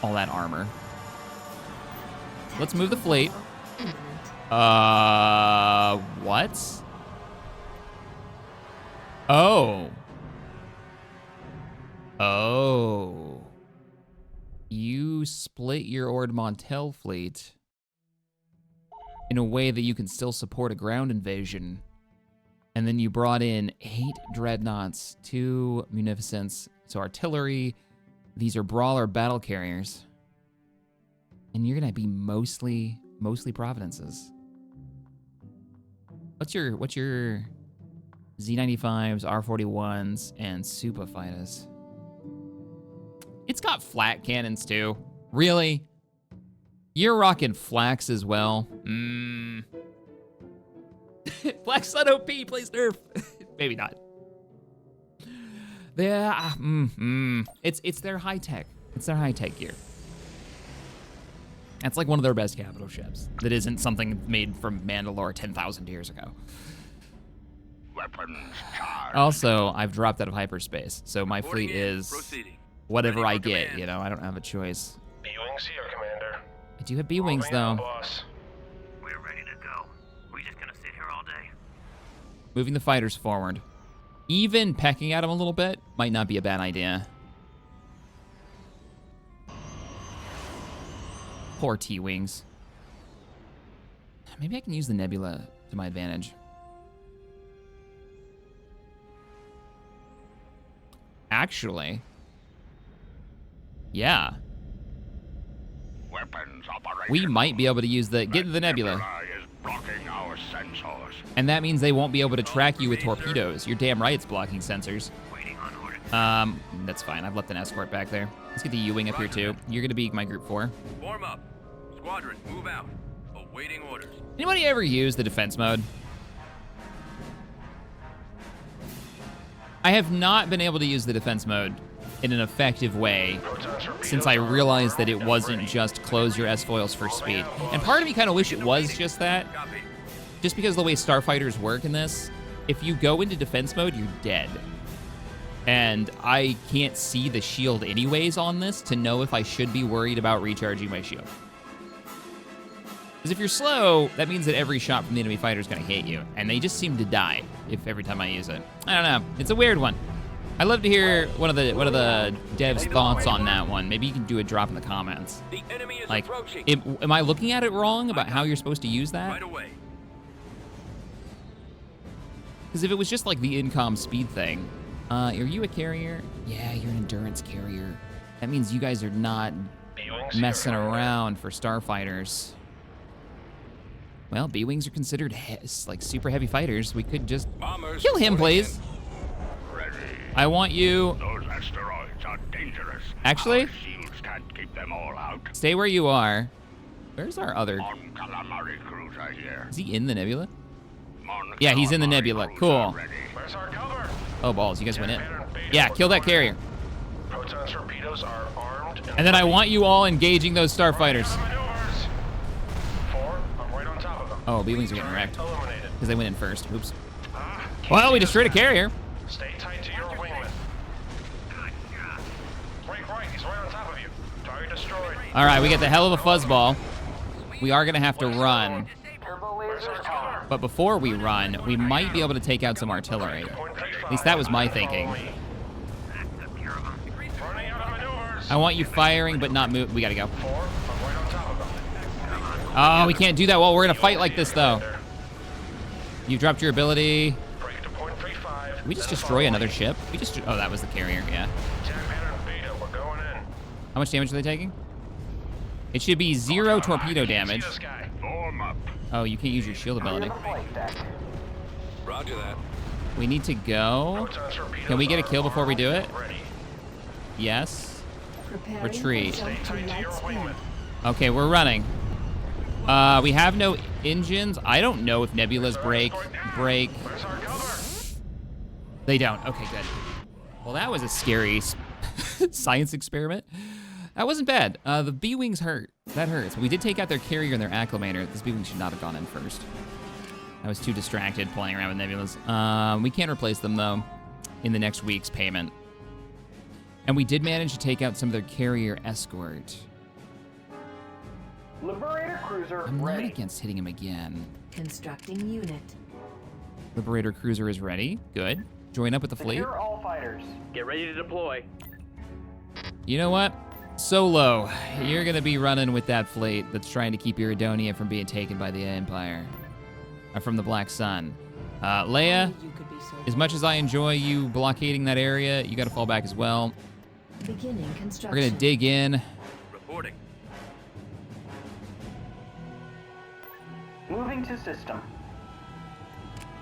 All that armor. Let's move the fleet. Imminent. What? Oh. Oh. You split your Ord Montel fleet in a way that you can still support a ground invasion. And then you brought in 8 dreadnoughts, 2 munificents, so artillery. These are brawler battle carriers. And you're gonna be mostly providences. What's your Z95s, R41s, and Super fighters? It's got flat cannons too. Really? You're rocking flax as well? Flax on OP, please nerf. Maybe not. Yeah, it's their high tech. It's their high tech gear. That's like one of their best capital ships. That isn't something made from Mandalore 10,000 years ago. Weapons charged. Also, I've dropped out of hyperspace, so my fleet Reporting in. is Proceeding. whatever Ready I for get. command. You know, I don't have a choice. B-Wings here, Commander. I do have B-wings though. Boss. We're ready to go. We just gonna sit here all day? Moving the fighters forward. Even pecking at them a little bit might not be a bad idea. Poor T-wings. Maybe I can use the nebula to my advantage. Actually, yeah. Weapons operation. We might be able to use the get the nebula. Is blocking our sensors. And that means they won't be able to track you with torpedoes. You're damn right it's blocking sensors. Waiting on order. That's fine. I've left an escort back there. Let's get the U-wing up here too. You're gonna be my group 4. Form up. Squadron, move out. Awaiting orders. Anybody ever use the defense mode? I have not been able to use the defense mode in an effective way since I realized that it wasn't just close your S-foils for speed. And part of me kind of wish it was just that. Copy. Just because of the way starfighters work in this, if you go into defense mode, you're dead. And I can't see the shield anyways on this to know if I should be worried about recharging my shield. Because if you're slow, that means that every shot from the enemy fighter is going to hit you. And they just seem to die if every time I use it. I don't know. It's a weird one. I'd love to hear one of the devs' thoughts on that one. Maybe you can do a drop in the comments. The enemy is Like, approaching. am I looking at it wrong about how you're supposed to use that? Right away. Because if it was just like the incom speed thing, are you a carrier? Yeah, you're an endurance carrier. That means you guys are not B-Wings messing here, Commander. around for starfighters. Well, B-wings are considered like super heavy fighters. We could just Bombers. kill him, reporting please. Ready. I want you. Those asteroids are dangerous. Actually? Our shields can't keep them all out. Stay where you are. Where's our other? On calamari cruiser here. Is he in the nebula? Mon Yeah, he's in the calamari nebula. cruiser Cool. ready. Where's our cover? Oh, balls. You guys went in. Yeah, kill that carrier. Proton torpedoes are armed. And then I want you all engaging those starfighters. Maneuvers. 4, I'm right on top of them. Oh, B-wings are getting Target wrecked. eliminated. Because they went in first. Oops. Can't Well, we see destroyed a this guy. carrier. Stay tight to your wingman. Break right, he's right on top of you. Target destroyed. All right, we get the hell of a fuzzball. We are going to have to run. Where's our cover? But before we run, we might be able to take out some artillery. At least that was my thinking. Running out of maneuvers. I want you firing, but not move. We got to go. 4, I'm right on top of them. Oh, we can't do that while we're in a fight like this, though. You've dropped your ability. Break to .35. Did we just destroy another ship? We just... Oh, that was the carrier, yeah. Jam pattern beta, we're going in. How much damage are they taking? It should be 0 torpedo damage. See this guy. Form up. Oh, you can't use your shield ability. Roger that. We need to go. Proton torpedoes Can we get a are kill before we do it? armed, ready. Yes. Preparing Retreat. for jump to Tight to light your speed. wingman. Okay, we're running. We have no engines. I don't know if nebulas break. Where's our cover? They don't. Okay, good. Well, that was a scary science experiment. That wasn't bad. The B-wings hurt. That hurts. We did take out their carrier and their acclimator. This B-wing should not have gone in first. I was too distracted playing around with nebulas. We can't replace them, though. in the next week's payment. And we did manage to take out some of their carrier escort. Liberator cruiser I'm not ready. against hitting him again. Constructing unit. Liberator cruiser is ready. Good. Join up with the fleet. Secure all fighters. Get ready to deploy. You know what? Solo, you're gonna be running with that fleet that's trying to keep Iridonia from being taken by the Empire. Or from the Black Sun. Leia, You could be so. as much as I enjoy you blockading that area, you gotta fall back as well. Beginning construction. We're gonna dig in. Reporting. Moving to system.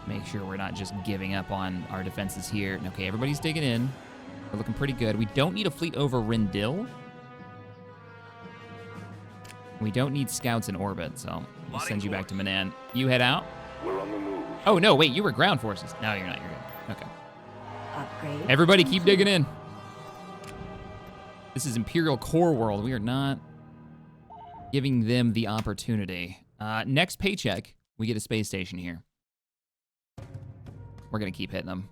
Make sure we're not just giving up on our defenses here. Okay, everybody's digging in. We're looking pretty good. We don't need a fleet over Rindil. We don't need scouts in orbit, so we'll send you back to Manan. You head out. We're on the move. Oh, no, wait, you were ground forces. No, you're not. You're good. Okay. Upgrade. Everybody keep digging in. This is Imperial Core World. We are not giving them the opportunity. Next paycheck, we get a space station here. We're going to keep hitting them.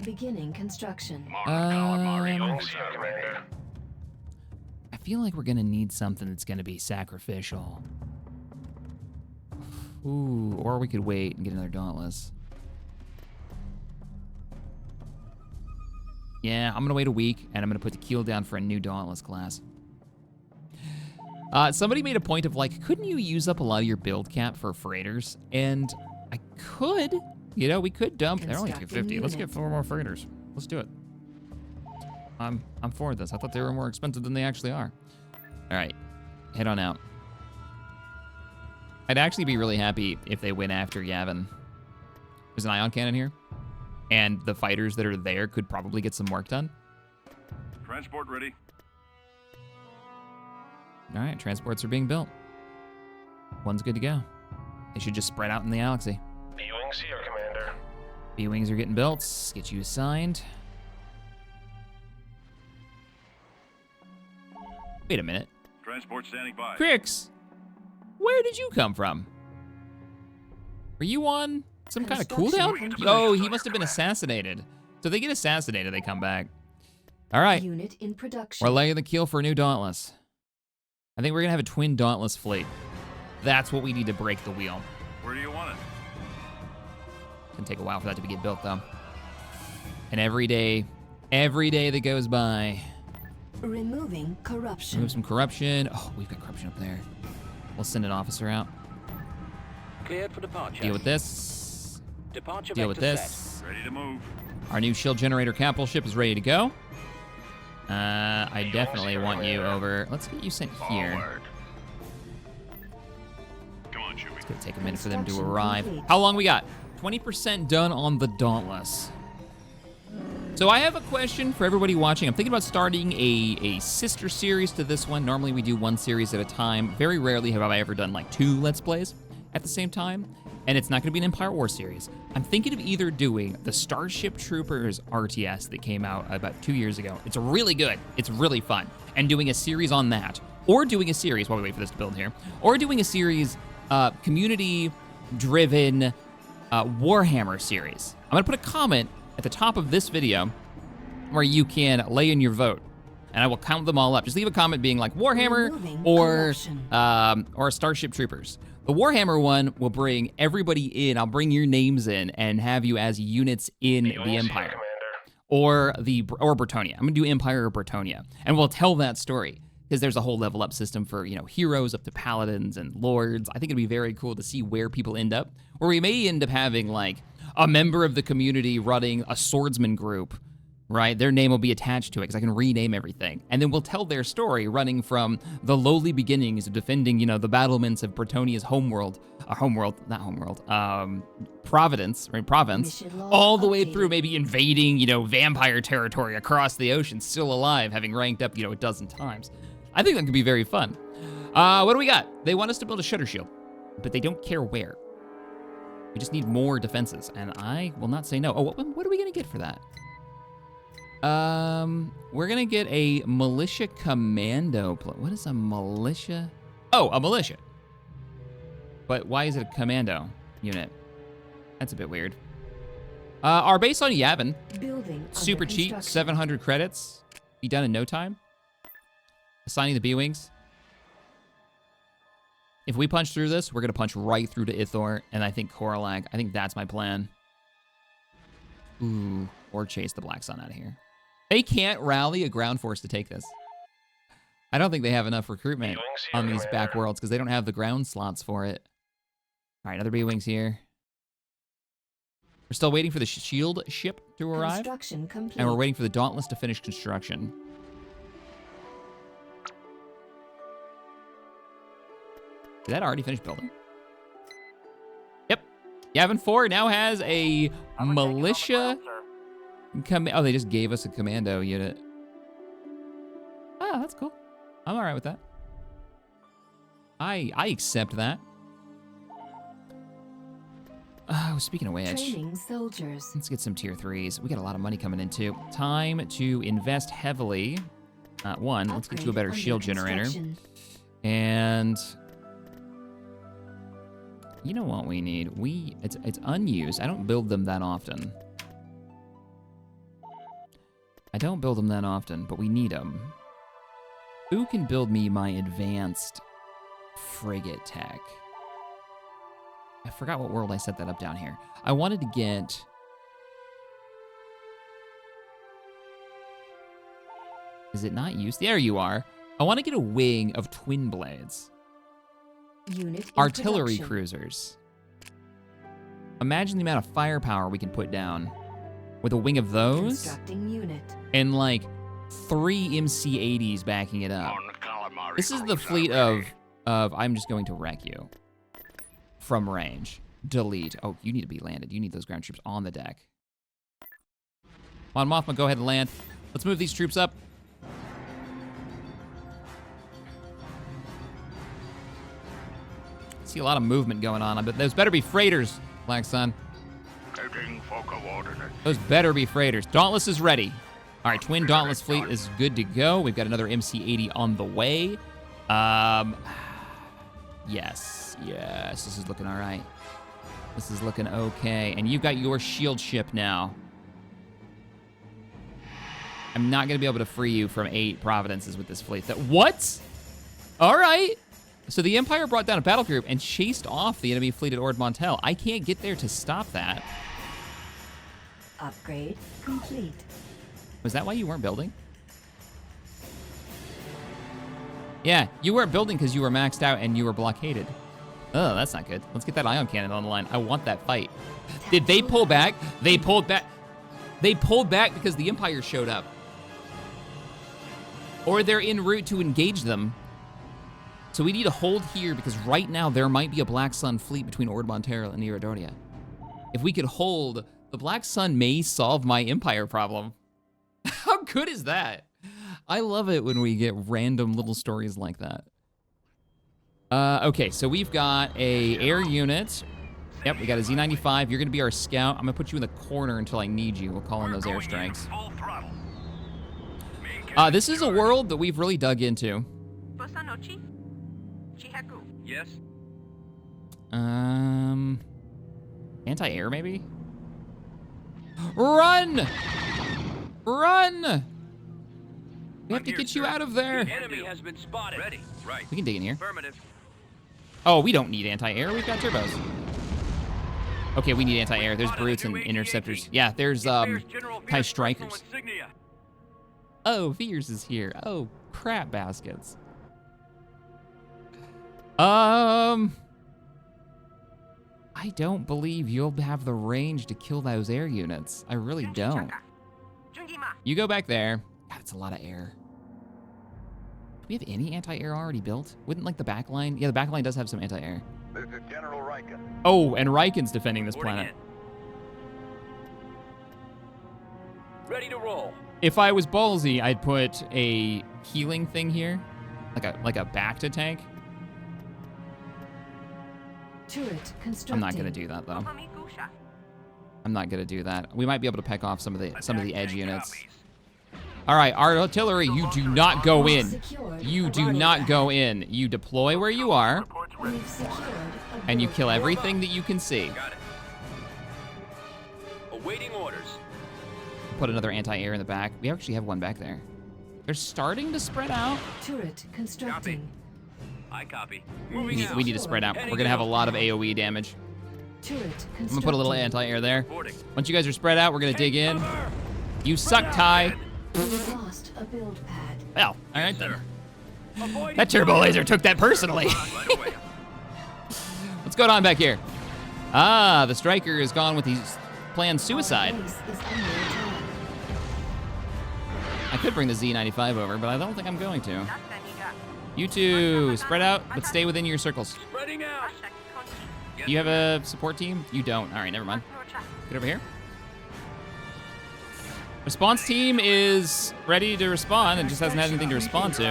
Beginning construction. Commander. I feel like we're gonna need something that's gonna be sacrificial. Ooh, or we could wait and get another Dauntless. Yeah, I'm gonna wait a week, and I'm gonna put the keel down for a new Dauntless class. Somebody made a point of like, couldn't you use up a lot of your build cap for freighters? And I could, you know, we could dump. They're only 250. Let's get 4 more freighters. Let's do it. I'm for this. I thought they were more expensive than they actually are. All right, head on out. I'd actually be really happy if they went after Yavin. There's an ion cannon here, and the fighters that are there could probably get some work done. Transport ready. All right, transports are being built. One's good to go. They should just spread out in the galaxy. B-Wings here, Commander. B-Wings are getting built. Let's get you assigned. Wait a minute. Transport standing by. Crix, where did you come from? Were you on some kind of cooldown? Oh, he must have been assassinated. So they get assassinated, they come back. All right, Unit in production. we're laying the keel for a new Dauntless. I think we're gonna have a twin Dauntless fleet. That's what we need to break the wheel. Where do you want it? It's gonna take a while for that to get built though. And every day that goes by, Removing corruption. remove some corruption. Oh, we've got corruption up there. We'll send an officer out. Cleared for departure. Deal with this. Departure Deal with vector this. Ready to move. Our new shield generator capital ship is ready to go. I definitely want you over. Let's get you sent here. Forward. Come on, Chewie. It's gonna take a minute for them to Construction arrive. complete. How long we got? 20% done on the Dauntless. So I have a question for everybody watching. I'm thinking about starting a sister series to this one. Normally we do one series at a time. Very rarely have I ever done like 2 Let's Plays at the same time. And it's not gonna be an Empire War series. I'm thinking of either doing the Starship Troopers RTS that came out about 2 years ago. It's really good, it's really fun. And doing a series on that. Or doing a series, while we wait for this to build here, or doing a series, community-driven Warhammer series. I'm gonna put a comment at the top of this video where you can lay in your vote, and I will count them all up. Just leave a comment being like Warhammer Removing or corruption. Starship Troopers. The Warhammer one will bring everybody in. I'll bring your names in and have you as units in the B-Wings here, Empire Commander. or Bretonia. I'm gonna do Empire or Bretonia, and we'll tell that story because there's a whole level up system for, you know, heroes up to paladins and lords. I think it'd be very cool to see where people end up, or we may end up having like a member of the community running a swordsman group, right? Their name will be attached to it because I can rename everything. And then we'll tell their story running from the lowly beginnings of defending, you know, the battlements of Bretonia's Providence, right? Province, Mission log all the way updated. through maybe invading, you know, vampire territory across the ocean, still alive, having ranked up, you know, a dozen times. I think that could be very fun. What do we got? They want us to build a shutter shield, but they don't care where. We just need more defenses, and I will not say no. Oh, what are we gonna get for that? We're gonna get a militia commando. What is a militia? Oh, a militia. But why is it a commando unit? That's a bit weird. Our base on Yavin, Building under super cheap, construction. 700 credits. Be done in no time. Assigning the B-Wings. If we punch through this, we're going to punch right through to Ithor, and I think Korriban. I think that's my plan. Ooh, or chase the Black Sun out of here. They can't rally a ground force to take this. I don't think they have enough recruitment on these back worlds because they don't have the ground slots for it. All right, another B-Wings here. We're still waiting for the shield ship to arrive. Construction complete. And we're waiting for the Dauntless to finish construction. Did that already finish building? Yep. Yavin 4 now has a militia. Oh, they just gave us a commando unit. Oh, that's cool. I'm all right with that. I accept that. Oh, speaking of which, Training soldiers. let's get some tier 3s. We got a lot of money coming in too. Time to invest heavily. One, let's get you a better Upgrade shield under generator. construction. And you know what we need? It's unused. I don't build them that often. But we need them. Who can build me my advanced frigate tech? I forgot what world I set that up down here. I wanted to get... Is it not used? There you are. I want to get a wing of twin blades. Unit in Artillery production. cruisers. Imagine the amount of firepower we can put down with a wing of those Constructing unit. and like 3 MC-80s backing it up. On calamari This is the cruiser fleet ready. of I'm just going to wreck you from range. Delete. Oh, you need to be landed. You need those ground troops on the deck. Mon Mothma, go ahead and land. Let's move these troops up. See a lot of movement going on, but those better be freighters, Black Sun. Heading for coordinates. Those better be freighters. Dauntless is ready. All right, twin Dauntless fleet is good to go. We've got another MC-80 on the way. Yes, this is looking all right. This is looking okay. And you've got your shield ship now. I'm not gonna be able to free you from 8 Providences with this fleet. What? All right. So the Empire brought down a battle group and chased off the enemy fleet at Ord Mantell. I can't get there to stop that. Upgrade complete. Was that why you weren't building? Yeah, you weren't building because you were maxed out and you were blockaded. Oh, that's not good. Let's get that ion cannon on the line. I want that fight. Did they pull back? They pulled back. They pulled back because the Empire showed up. Or they're en route to engage them. So we need to hold here because right now there might be a Black Sun fleet between Ord Mantell and Iridonia. If we could hold, the Black Sun may solve my Empire problem. How good is that? I love it when we get random little stories like that. Okay, so we've got a air unit. Yep, we got a Z-95. You're gonna be our scout. I'm gonna put you in the corner until I need you. We'll call in those airstrikes. Full throttle. This is a world that we've really dug into. Yes? Anti-air maybe? Run! Run! We have to get you out of there. Enemy has been spotted. Ready. Right. We can dig in here. Affirmative. Oh, we don't need anti-air. We've got turbos. Okay, we need anti-air. There's brutes and interceptors. Yeah, there's TIE strikers. Oh, Veers is here. Oh, crap baskets. I don't believe you'll have the range to kill those air units. I really don't. You go back there. God, it's a lot of air. Do we have any anti-air already built? Wouldn't like the backline? Yeah, the backline does have some anti-air. This is General Riken. Oh, and Riken's defending this planet. Ready to roll. If I was ballsy, I'd put a healing thing here, like a back to tank. Turret constructing. I'm not gonna do that though. I'm not gonna do that. We might be able to peck off some of the edge units. All right, our artillery, you do not go in. You do not go in. You deploy where you are, We've secured a and you building. kill everything that you can see. Got it. Awaiting put another anti-air in the back. We actually have one back there. They're starting to spread out. Turret constructing. I copy. We Moving need, out. we need to spread out. We're gonna have a lot of AoE damage. Turret constructing. I'm gonna put a little anti-air there. Reporting. Once you guys are spread out, we're gonna dig in. You suck, Ty. We've lost a build pad. Well, all right then. Avoid That turbo laser took that personally. right away. What's going on back here? Ah, the striker is gone with his planned suicide. Our base is under attack. I could bring the Z95 over, but I don't think I'm going to. You two, spread out, but stay within your circles. Spreading out. Do you have a support team? You don't. All right, never mind. Get over here. Response team is ready to respond and just hasn't had anything to respond to.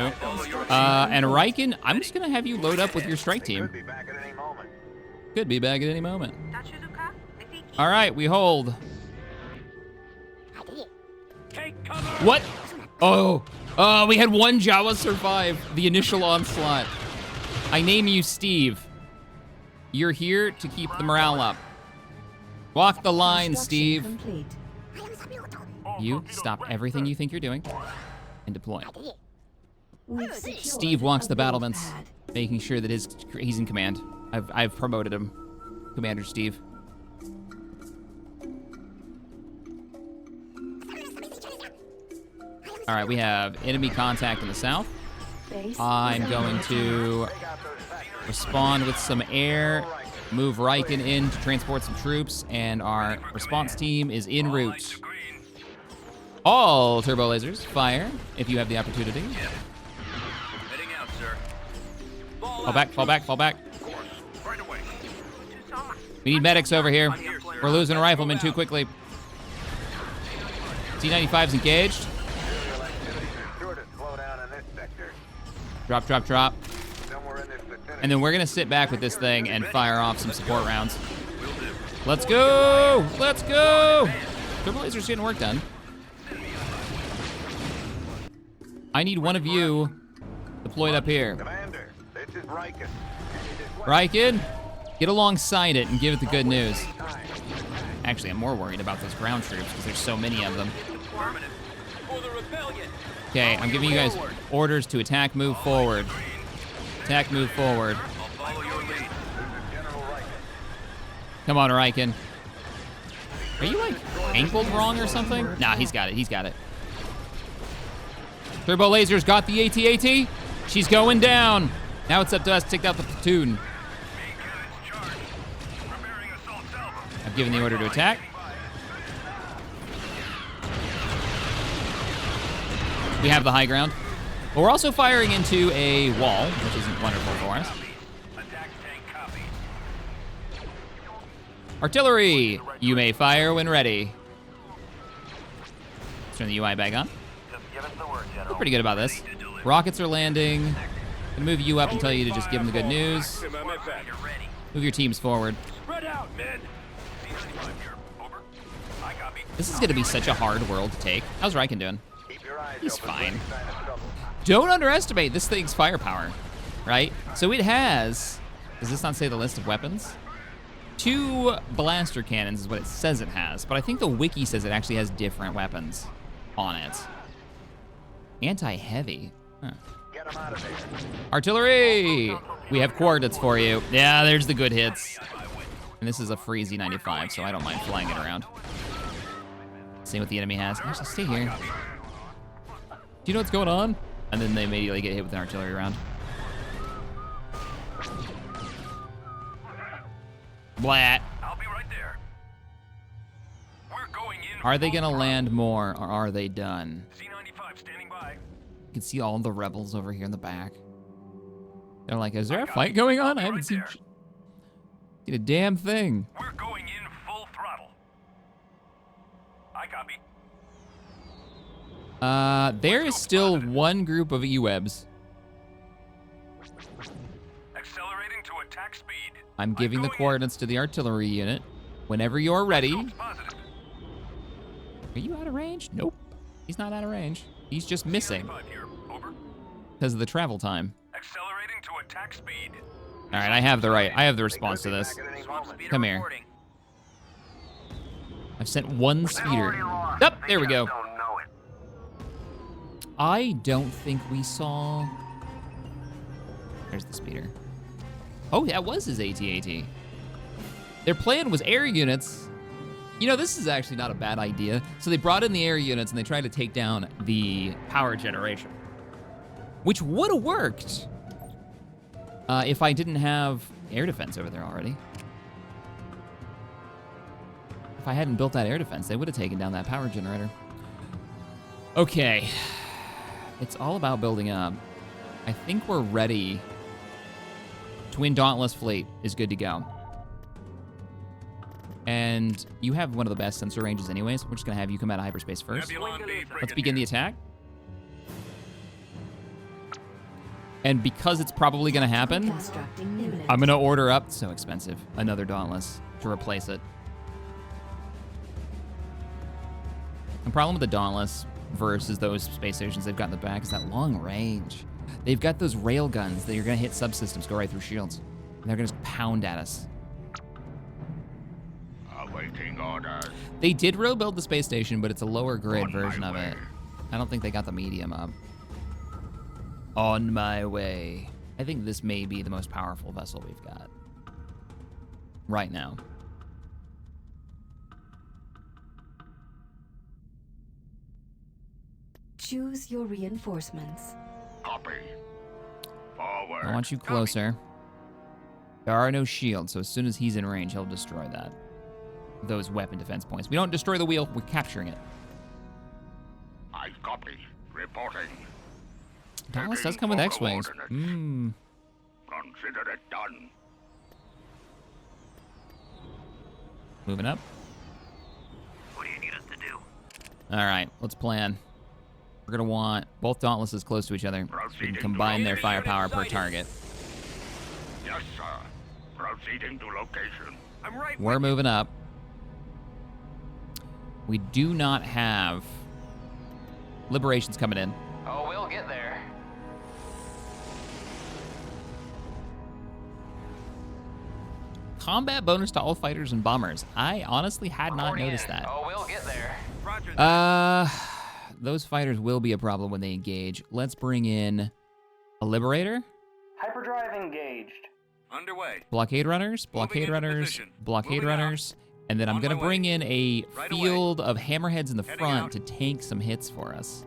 And Riken, I'm just gonna have you load up with your strike team. Could be back at any moment. Could be back at any moment. All right, we hold. Take cover. What? Oh, we had one Jawa survive the initial onslaught. I name you Steve. You're here to keep the morale up. Walk the line, Construction Steve. complete. You stop everything you think you're doing and deploy. We've secured Steve walks a the build battlements, pad. making sure that he's in command. I've promoted him, Commander Steve. All right, we have enemy contact in the south. Base I'm is going under to Take out those factories. respond with some air, move Riken in to transport some troops, and our response team is en Lights route. are green. All turbo lasers fire if you have the opportunity. Heading out, sir. Fall back, fall back, fall back. Of course. Right away. We need medics over here. We're losing a rifleman too quickly. T-95's engaged. Aerial activity is sure to slow down in this sector. Drop, drop, drop. Somewhere in this vicinity. And then we're gonna sit back with this thing and fire off some support rounds. Let's go! Let's go! Turbo lasers getting work done. I need one of you deployed up here. Commander, this is Riken. Riken, get alongside it and give it the good news. Time. Actually, I'm more worried about those ground troops because there's so many of them. Affirmative. For the rebellion. Okay, I'm giving you guys orders to attack, move forward. Attack, move forward. I'll follow your lead. This is General Riken. Come on, Riken. Are you like angled wrong or something? Nah, he's got it, he's got it. Turbo lasers got the AT-AT. She's going down. Now it's up to us to take out the platoon. Main cannons charged. Preparing assault salvo. I've given the order to attack. We have the high ground. But we're also firing into a wall, which isn't wonderful for us. Attack tank copy. Artillery, you may fire when ready. Let's turn the UI back on. Just give us the word, We're General. pretty good about this. Rockets are landing. Gonna move you up and tell you to just give them the good news. You're ready. Move your teams forward. Spread out, men. C-95 here. Over. I copy. This is gonna be such a hard world to take. How's Riken doing? Keep your eyes He's open for fine. any sign of trouble. Don't underestimate this thing's firepower, right? So it has, does this not say the list of weapons? 2 blaster cannons is what it says it has, but I think the wiki says it actually has different weapons on it. Anti-heavy. Huh. Get them out of there. Artillery! We have coordinates for you. Yeah, there's the good hits. And this is a free Z95, so I don't mind flying it around. Same what the enemy has. Actually, stay here. Do you know what's going on? And then they immediately get hit with an artillery round. Blat. I'll be right there. We're going in. Are they gonna full land more, or are they done? throttle. Z-95 standing by. You can see all the rebels over here in the back. They're like, is there a fight going on? I haven't seen a damn thing. We're going in full throttle. I copy. There is still one group of E-webs. Accelerating to attack speed. I'm giving the going in. coordinates to the artillery unit. Whenever you're ready. Scope's positive. Are you out of range? Nope. He's not out of range. He's just missing Z-95 here. Over. because of the travel time. Accelerating to attack speed. All right, I have the response to this. Back at any moment. Come here. I've sent one speeder. Up. There we go. Don't know it. I don't think we saw... There's the speeder. Oh, that was his AT-AT. Their plan was air units. You know, this is actually not a bad idea. So they brought in the air units and they tried to take down the power generation, which would have worked if I didn't have air defense over there already. If I hadn't built that air defense, they would have taken down that power generator. Okay, it's all about building up. I think we're ready. Twin Dauntless fleet is good to go. And you have one of the best sensor ranges anyways. We're just gonna have you come out of hyperspace first. Let's begin the attack. And because it's probably gonna happen, Constructing imminent. I'm gonna order up, so expensive, another Dauntless to replace it. The problem with the Dauntless versus those space stations they've got in the back is that long range. They've got those rail guns that you're gonna hit subsystems, go right through shields. And they're gonna just pound at us. Awaiting orders. They did rebuild the space station, but it's a lower grid version of it. I don't think they got the medium up. On my way. I think this may be the most powerful vessel we've got right now. Choose your reinforcements. Copy. Forward. I want you closer. There are no shields, so as soon as he's in range, he'll destroy that. Those weapon defense points. We don't destroy the wheel, we're capturing it. I copy. Reporting. Dallas does come with X-Wings. Consider it done. Moving up. What do you need us to do? All right, let's plan. We're gonna want both Dauntlesses close to each other so we can combine their firepower per target. Yes, sir. Proceeding to location. I'm right. We're moving up. We do not have Liberations coming in. Oh, we'll get there. Combat bonus to all fighters and bombers. I honestly had not Reporting noticed in. that. Oh, we'll get there. Roger that. Those fighters will be a problem when they engage. Let's bring in a Liberator, Hyperdrive engaged. Underway. blockade runners, blockade into runners, position. blockade Moving out. runners, and then I'm On gonna my bring way. in a Right field of hammerheads in the Heading front out. to tank some hits for us.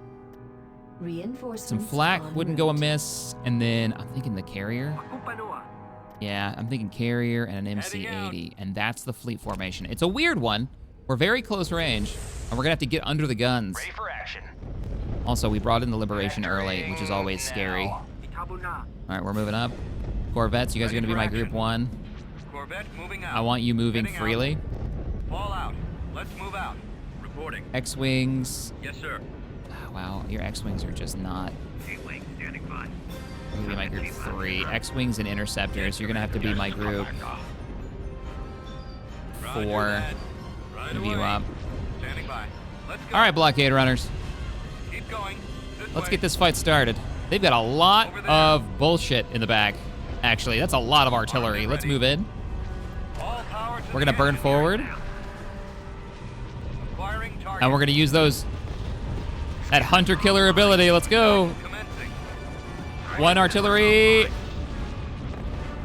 Reinforcements. Some flak en wouldn't go route. amiss, and then I'm thinking the carrier. Kupanua. Yeah, I'm thinking carrier and an Heading MC-80, and that's the fleet formation. It's a weird one. We're very close range, and we're gonna have to get under the guns. Ready for action. Also, we brought in the Liberation early, which is always scary. Now. Itabuna. All right, we're moving up. Corvettes, you guys are Ready gonna be for my action. group one. Corvette moving out. I want you moving Heading out. freely. Fall out. Let's move out. Reporting. X-Wings. Yes, sir. Wow, your X-Wings are just not. Gateway standing by. You're gonna be my group 3. X-Wings and Interceptors, you're gonna have to be my group Roger 4. that. Right Move you away. up. Standing by. Let's go. All right, blockade runners. Keep going. Let's way. get this fight started. They've got a lot Over there. of bullshit in the back. Actually, that's a lot of artillery. Let's Ready. move in. All power to We're the gonna burn engine. forward, Acquiring target. and we're gonna use that hunter killer ability. Let's go. Commencing. One artillery.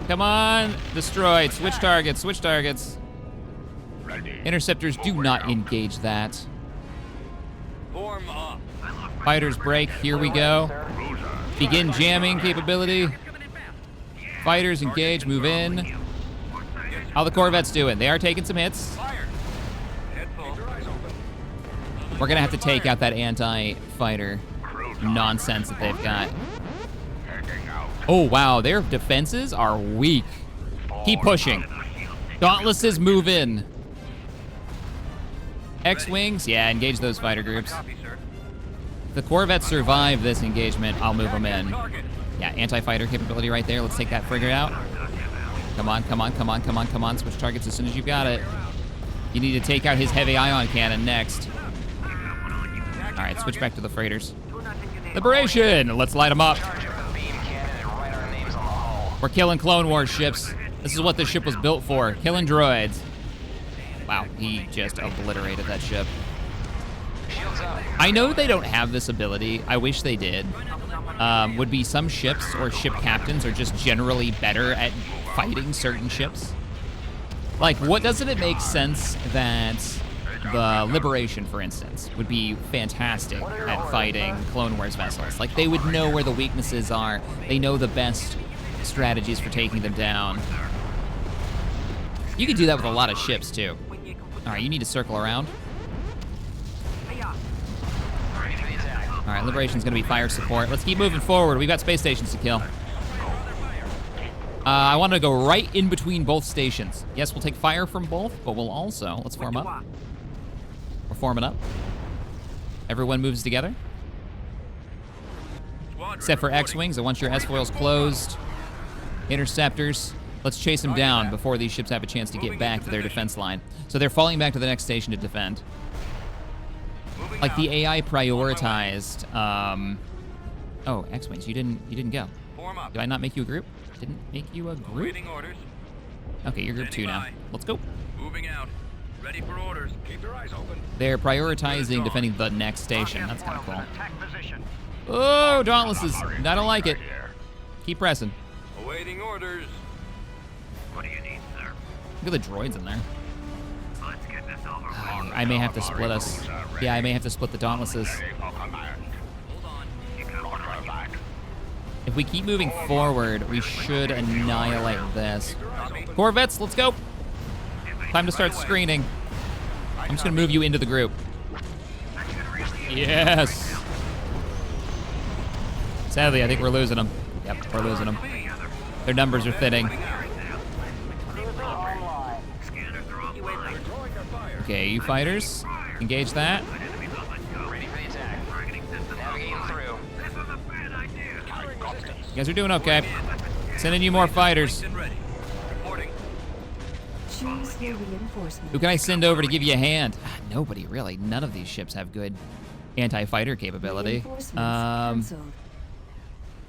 Come on, destroyed. Switch targets. Switch targets. Ready. Interceptors do not engage that. Form up. Fighters break. Here we go. Begin jamming capability. Fighters engage. Move in. How the Corvettes doing? They are taking some hits. Fire. Head full. We're gonna have to take out that anti-fighter nonsense that they've got. Heading out. Oh wow, their defenses are weak. Keep pushing. Dauntlesses move in. X-Wings, yeah, engage those fighter groups. Copy, sir. If the Corvettes survive this engagement, I'll move them in. Target. Yeah, anti-fighter capability right there. Let's take that frigate out. Come on, come on, come on, come on, come on. Switch targets as soon as you've got it. You need to take out his heavy ion cannon next. All right, switch back to the freighters. Liberation! Let's light them up. Charge up the beam cannon and write our names on the hull. We're killing Clone Wars ships. This is what this ship was built for. Killing droids. Wow, he just obliterated that ship. Shields What's up? I know they don't have this ability. I wish they did. Would be some ships or ship captains are just generally better at fighting certain ships. Like, doesn't it make sense that the Liberation, for instance, would be fantastic at fighting Clone Wars vessels? Like, they would know where the weaknesses are. They know the best strategies for taking them down. You could do that with a lot of ships, too. All right, you need to circle around. All right, Liberation's gonna be fire support. Let's keep moving forward. We've got space stations to kill. I want to go right in between both stations. Yes, we'll take fire from both, but we'll also, let's form up. We're forming up. Everyone moves together. Except for X-Wings, and once your S-foil's closed, interceptors, let's chase them down before these ships have a chance to get back to their defense line. So they're falling back to the next station to defend. Like the AI prioritized, oh, X-Wings, you didn't go. Did I not make you a group? Didn't make you a group? Waiting orders. Okay, you're group 2 now. Let's go. Moving out. Ready for orders. Keep your eyes open. They're prioritizing defending the next station. That's kind of cool. Attack position. Oh, Dauntlesses. I don't like it. Keep pressing. Awaiting orders. What do you need, sir? Look at the droids in there. Let's get this over with. I may have to split us. Yeah, I may have to split the Dauntlesses. If we keep moving forward, we should annihilate this. Corvettes, let's go. Time to start screening. I'm just gonna move you into the group. Yes. Sadly, I think we're losing them. Yep, we're losing them. Their numbers are thinning. Okay, you fighters, engage that. Ready for the attack. Navigating through. You guys are doing okay. Sending you more fighters. Ready. Reporting. Choose your reinforcements. Who can I send over to give you a hand? Nobody, really. None of these ships have good anti-fighter capability. Reinforcements cancelled.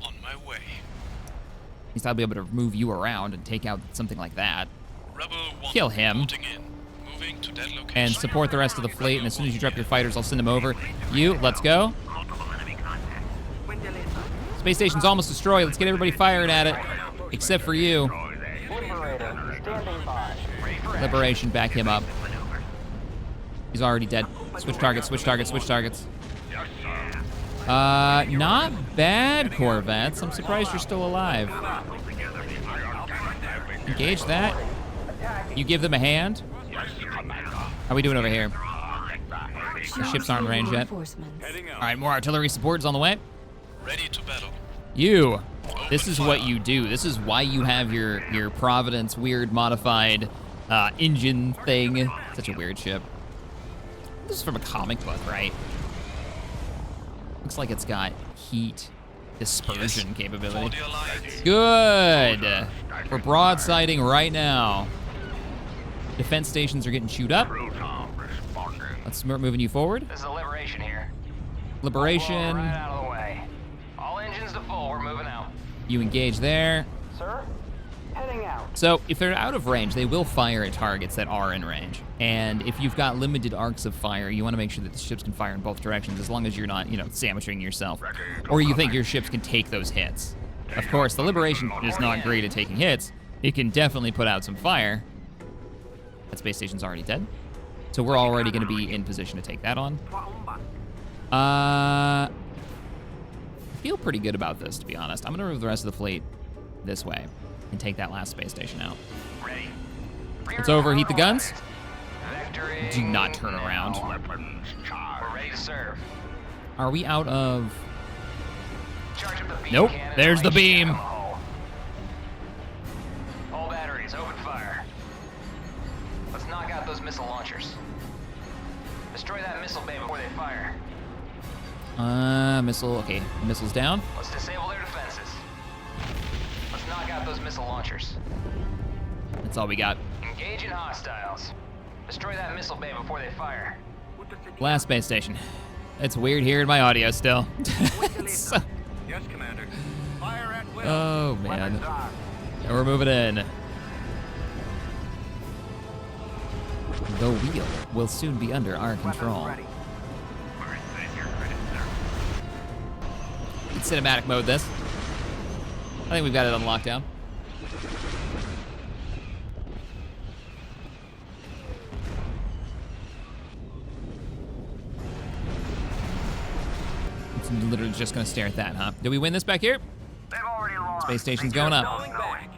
On my way. At least I'll be able to move you around and take out something like that. Rebel 1 Kill him. reporting in. Moving to that location. And support the rest of the fleet, and as soon as you drop your fighters, I'll send them over. You, let's go. Multiple enemy contacts. Window laser. Space station's almost destroyed. Let's get everybody firing at it. Except for you. Liberator, standing by. Liberation, back him up. He's already dead. Switch targets, switch targets, switch targets. Not bad, Corvettes. I'm surprised you're still alive. Engage that. You give them a hand. How are we doing over here? The ships aren't in range yet. Reinforcements. Heading out. All right, more artillery support is on the way. Ready to battle. You. This is what you do. This is why you have your Providence weird modified engine thing. Such a weird ship. This is from a comic book, right? Looks like it's got heat dispersion For capability. the Alliance. Good. We're broadsiding right now. Defense stations are getting chewed up. Let's start moving you forward. This is a Liberation here. Liberation. Right out of the way. All engines to full. We're moving out. You engage there. Sir, heading out. So if they're out of range, they will fire at targets that are in range. And if you've got limited arcs of fire, you want to make sure that the ships can fire in both directions, as long as you're not, sandwiching yourself. Or you think your ships can take those hits. Of course, the Liberation is not great at taking hits. It can definitely put out some fire. That space station's already dead. So we're already going to be in position to take that on. I feel pretty good about this, to be honest. I'm going to move the rest of the fleet this way and take that last space station out. Ready. Let's overheat the guns. Vectoring. Do not turn around. We're ready to serve. Are we out of... Charge up the beam Nope, cannon there's and the launch beam. down the hull. All batteries, open fire. Let's knock out those missile launchers. Destroy that missile bay before they fire. Missile, okay, missile's down. Let's disable their defenses. Let's knock out those missile launchers. That's all we got. Engaging hostiles. Destroy that missile bay before they fire. Last space station. It's weird hearing my audio still. So- Yes, Commander. Fire at will. oh, man. And we're moving in. The wheel will soon be under our control. cinematic mode this. I think we've got it on lockdown. It's literally just gonna stare at that, huh? Did we win this back here? They've already lost. Space station's going up. Falling back.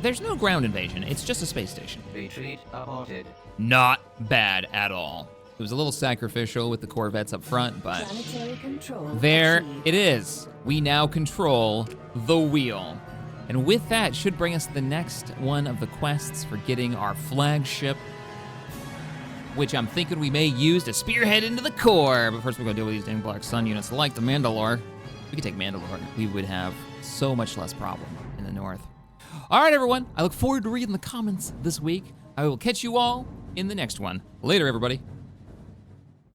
There's no ground invasion. It's just a space station. Retreat aborted. Not bad at all. It was a little sacrificial with the Corvettes up front, but Planetary control there achieved. it is. We now control the wheel. And with that should bring us to the next one of the quests for getting our flagship, which I'm thinking we may use to spearhead into the core. But first we're gonna deal with these dang Black Sun units like the Mandalore. We could take Mandalore. We would have so much less problem in the north. All right, everyone. I look forward to reading the comments this week. I will catch you all in the next one. Later, everybody.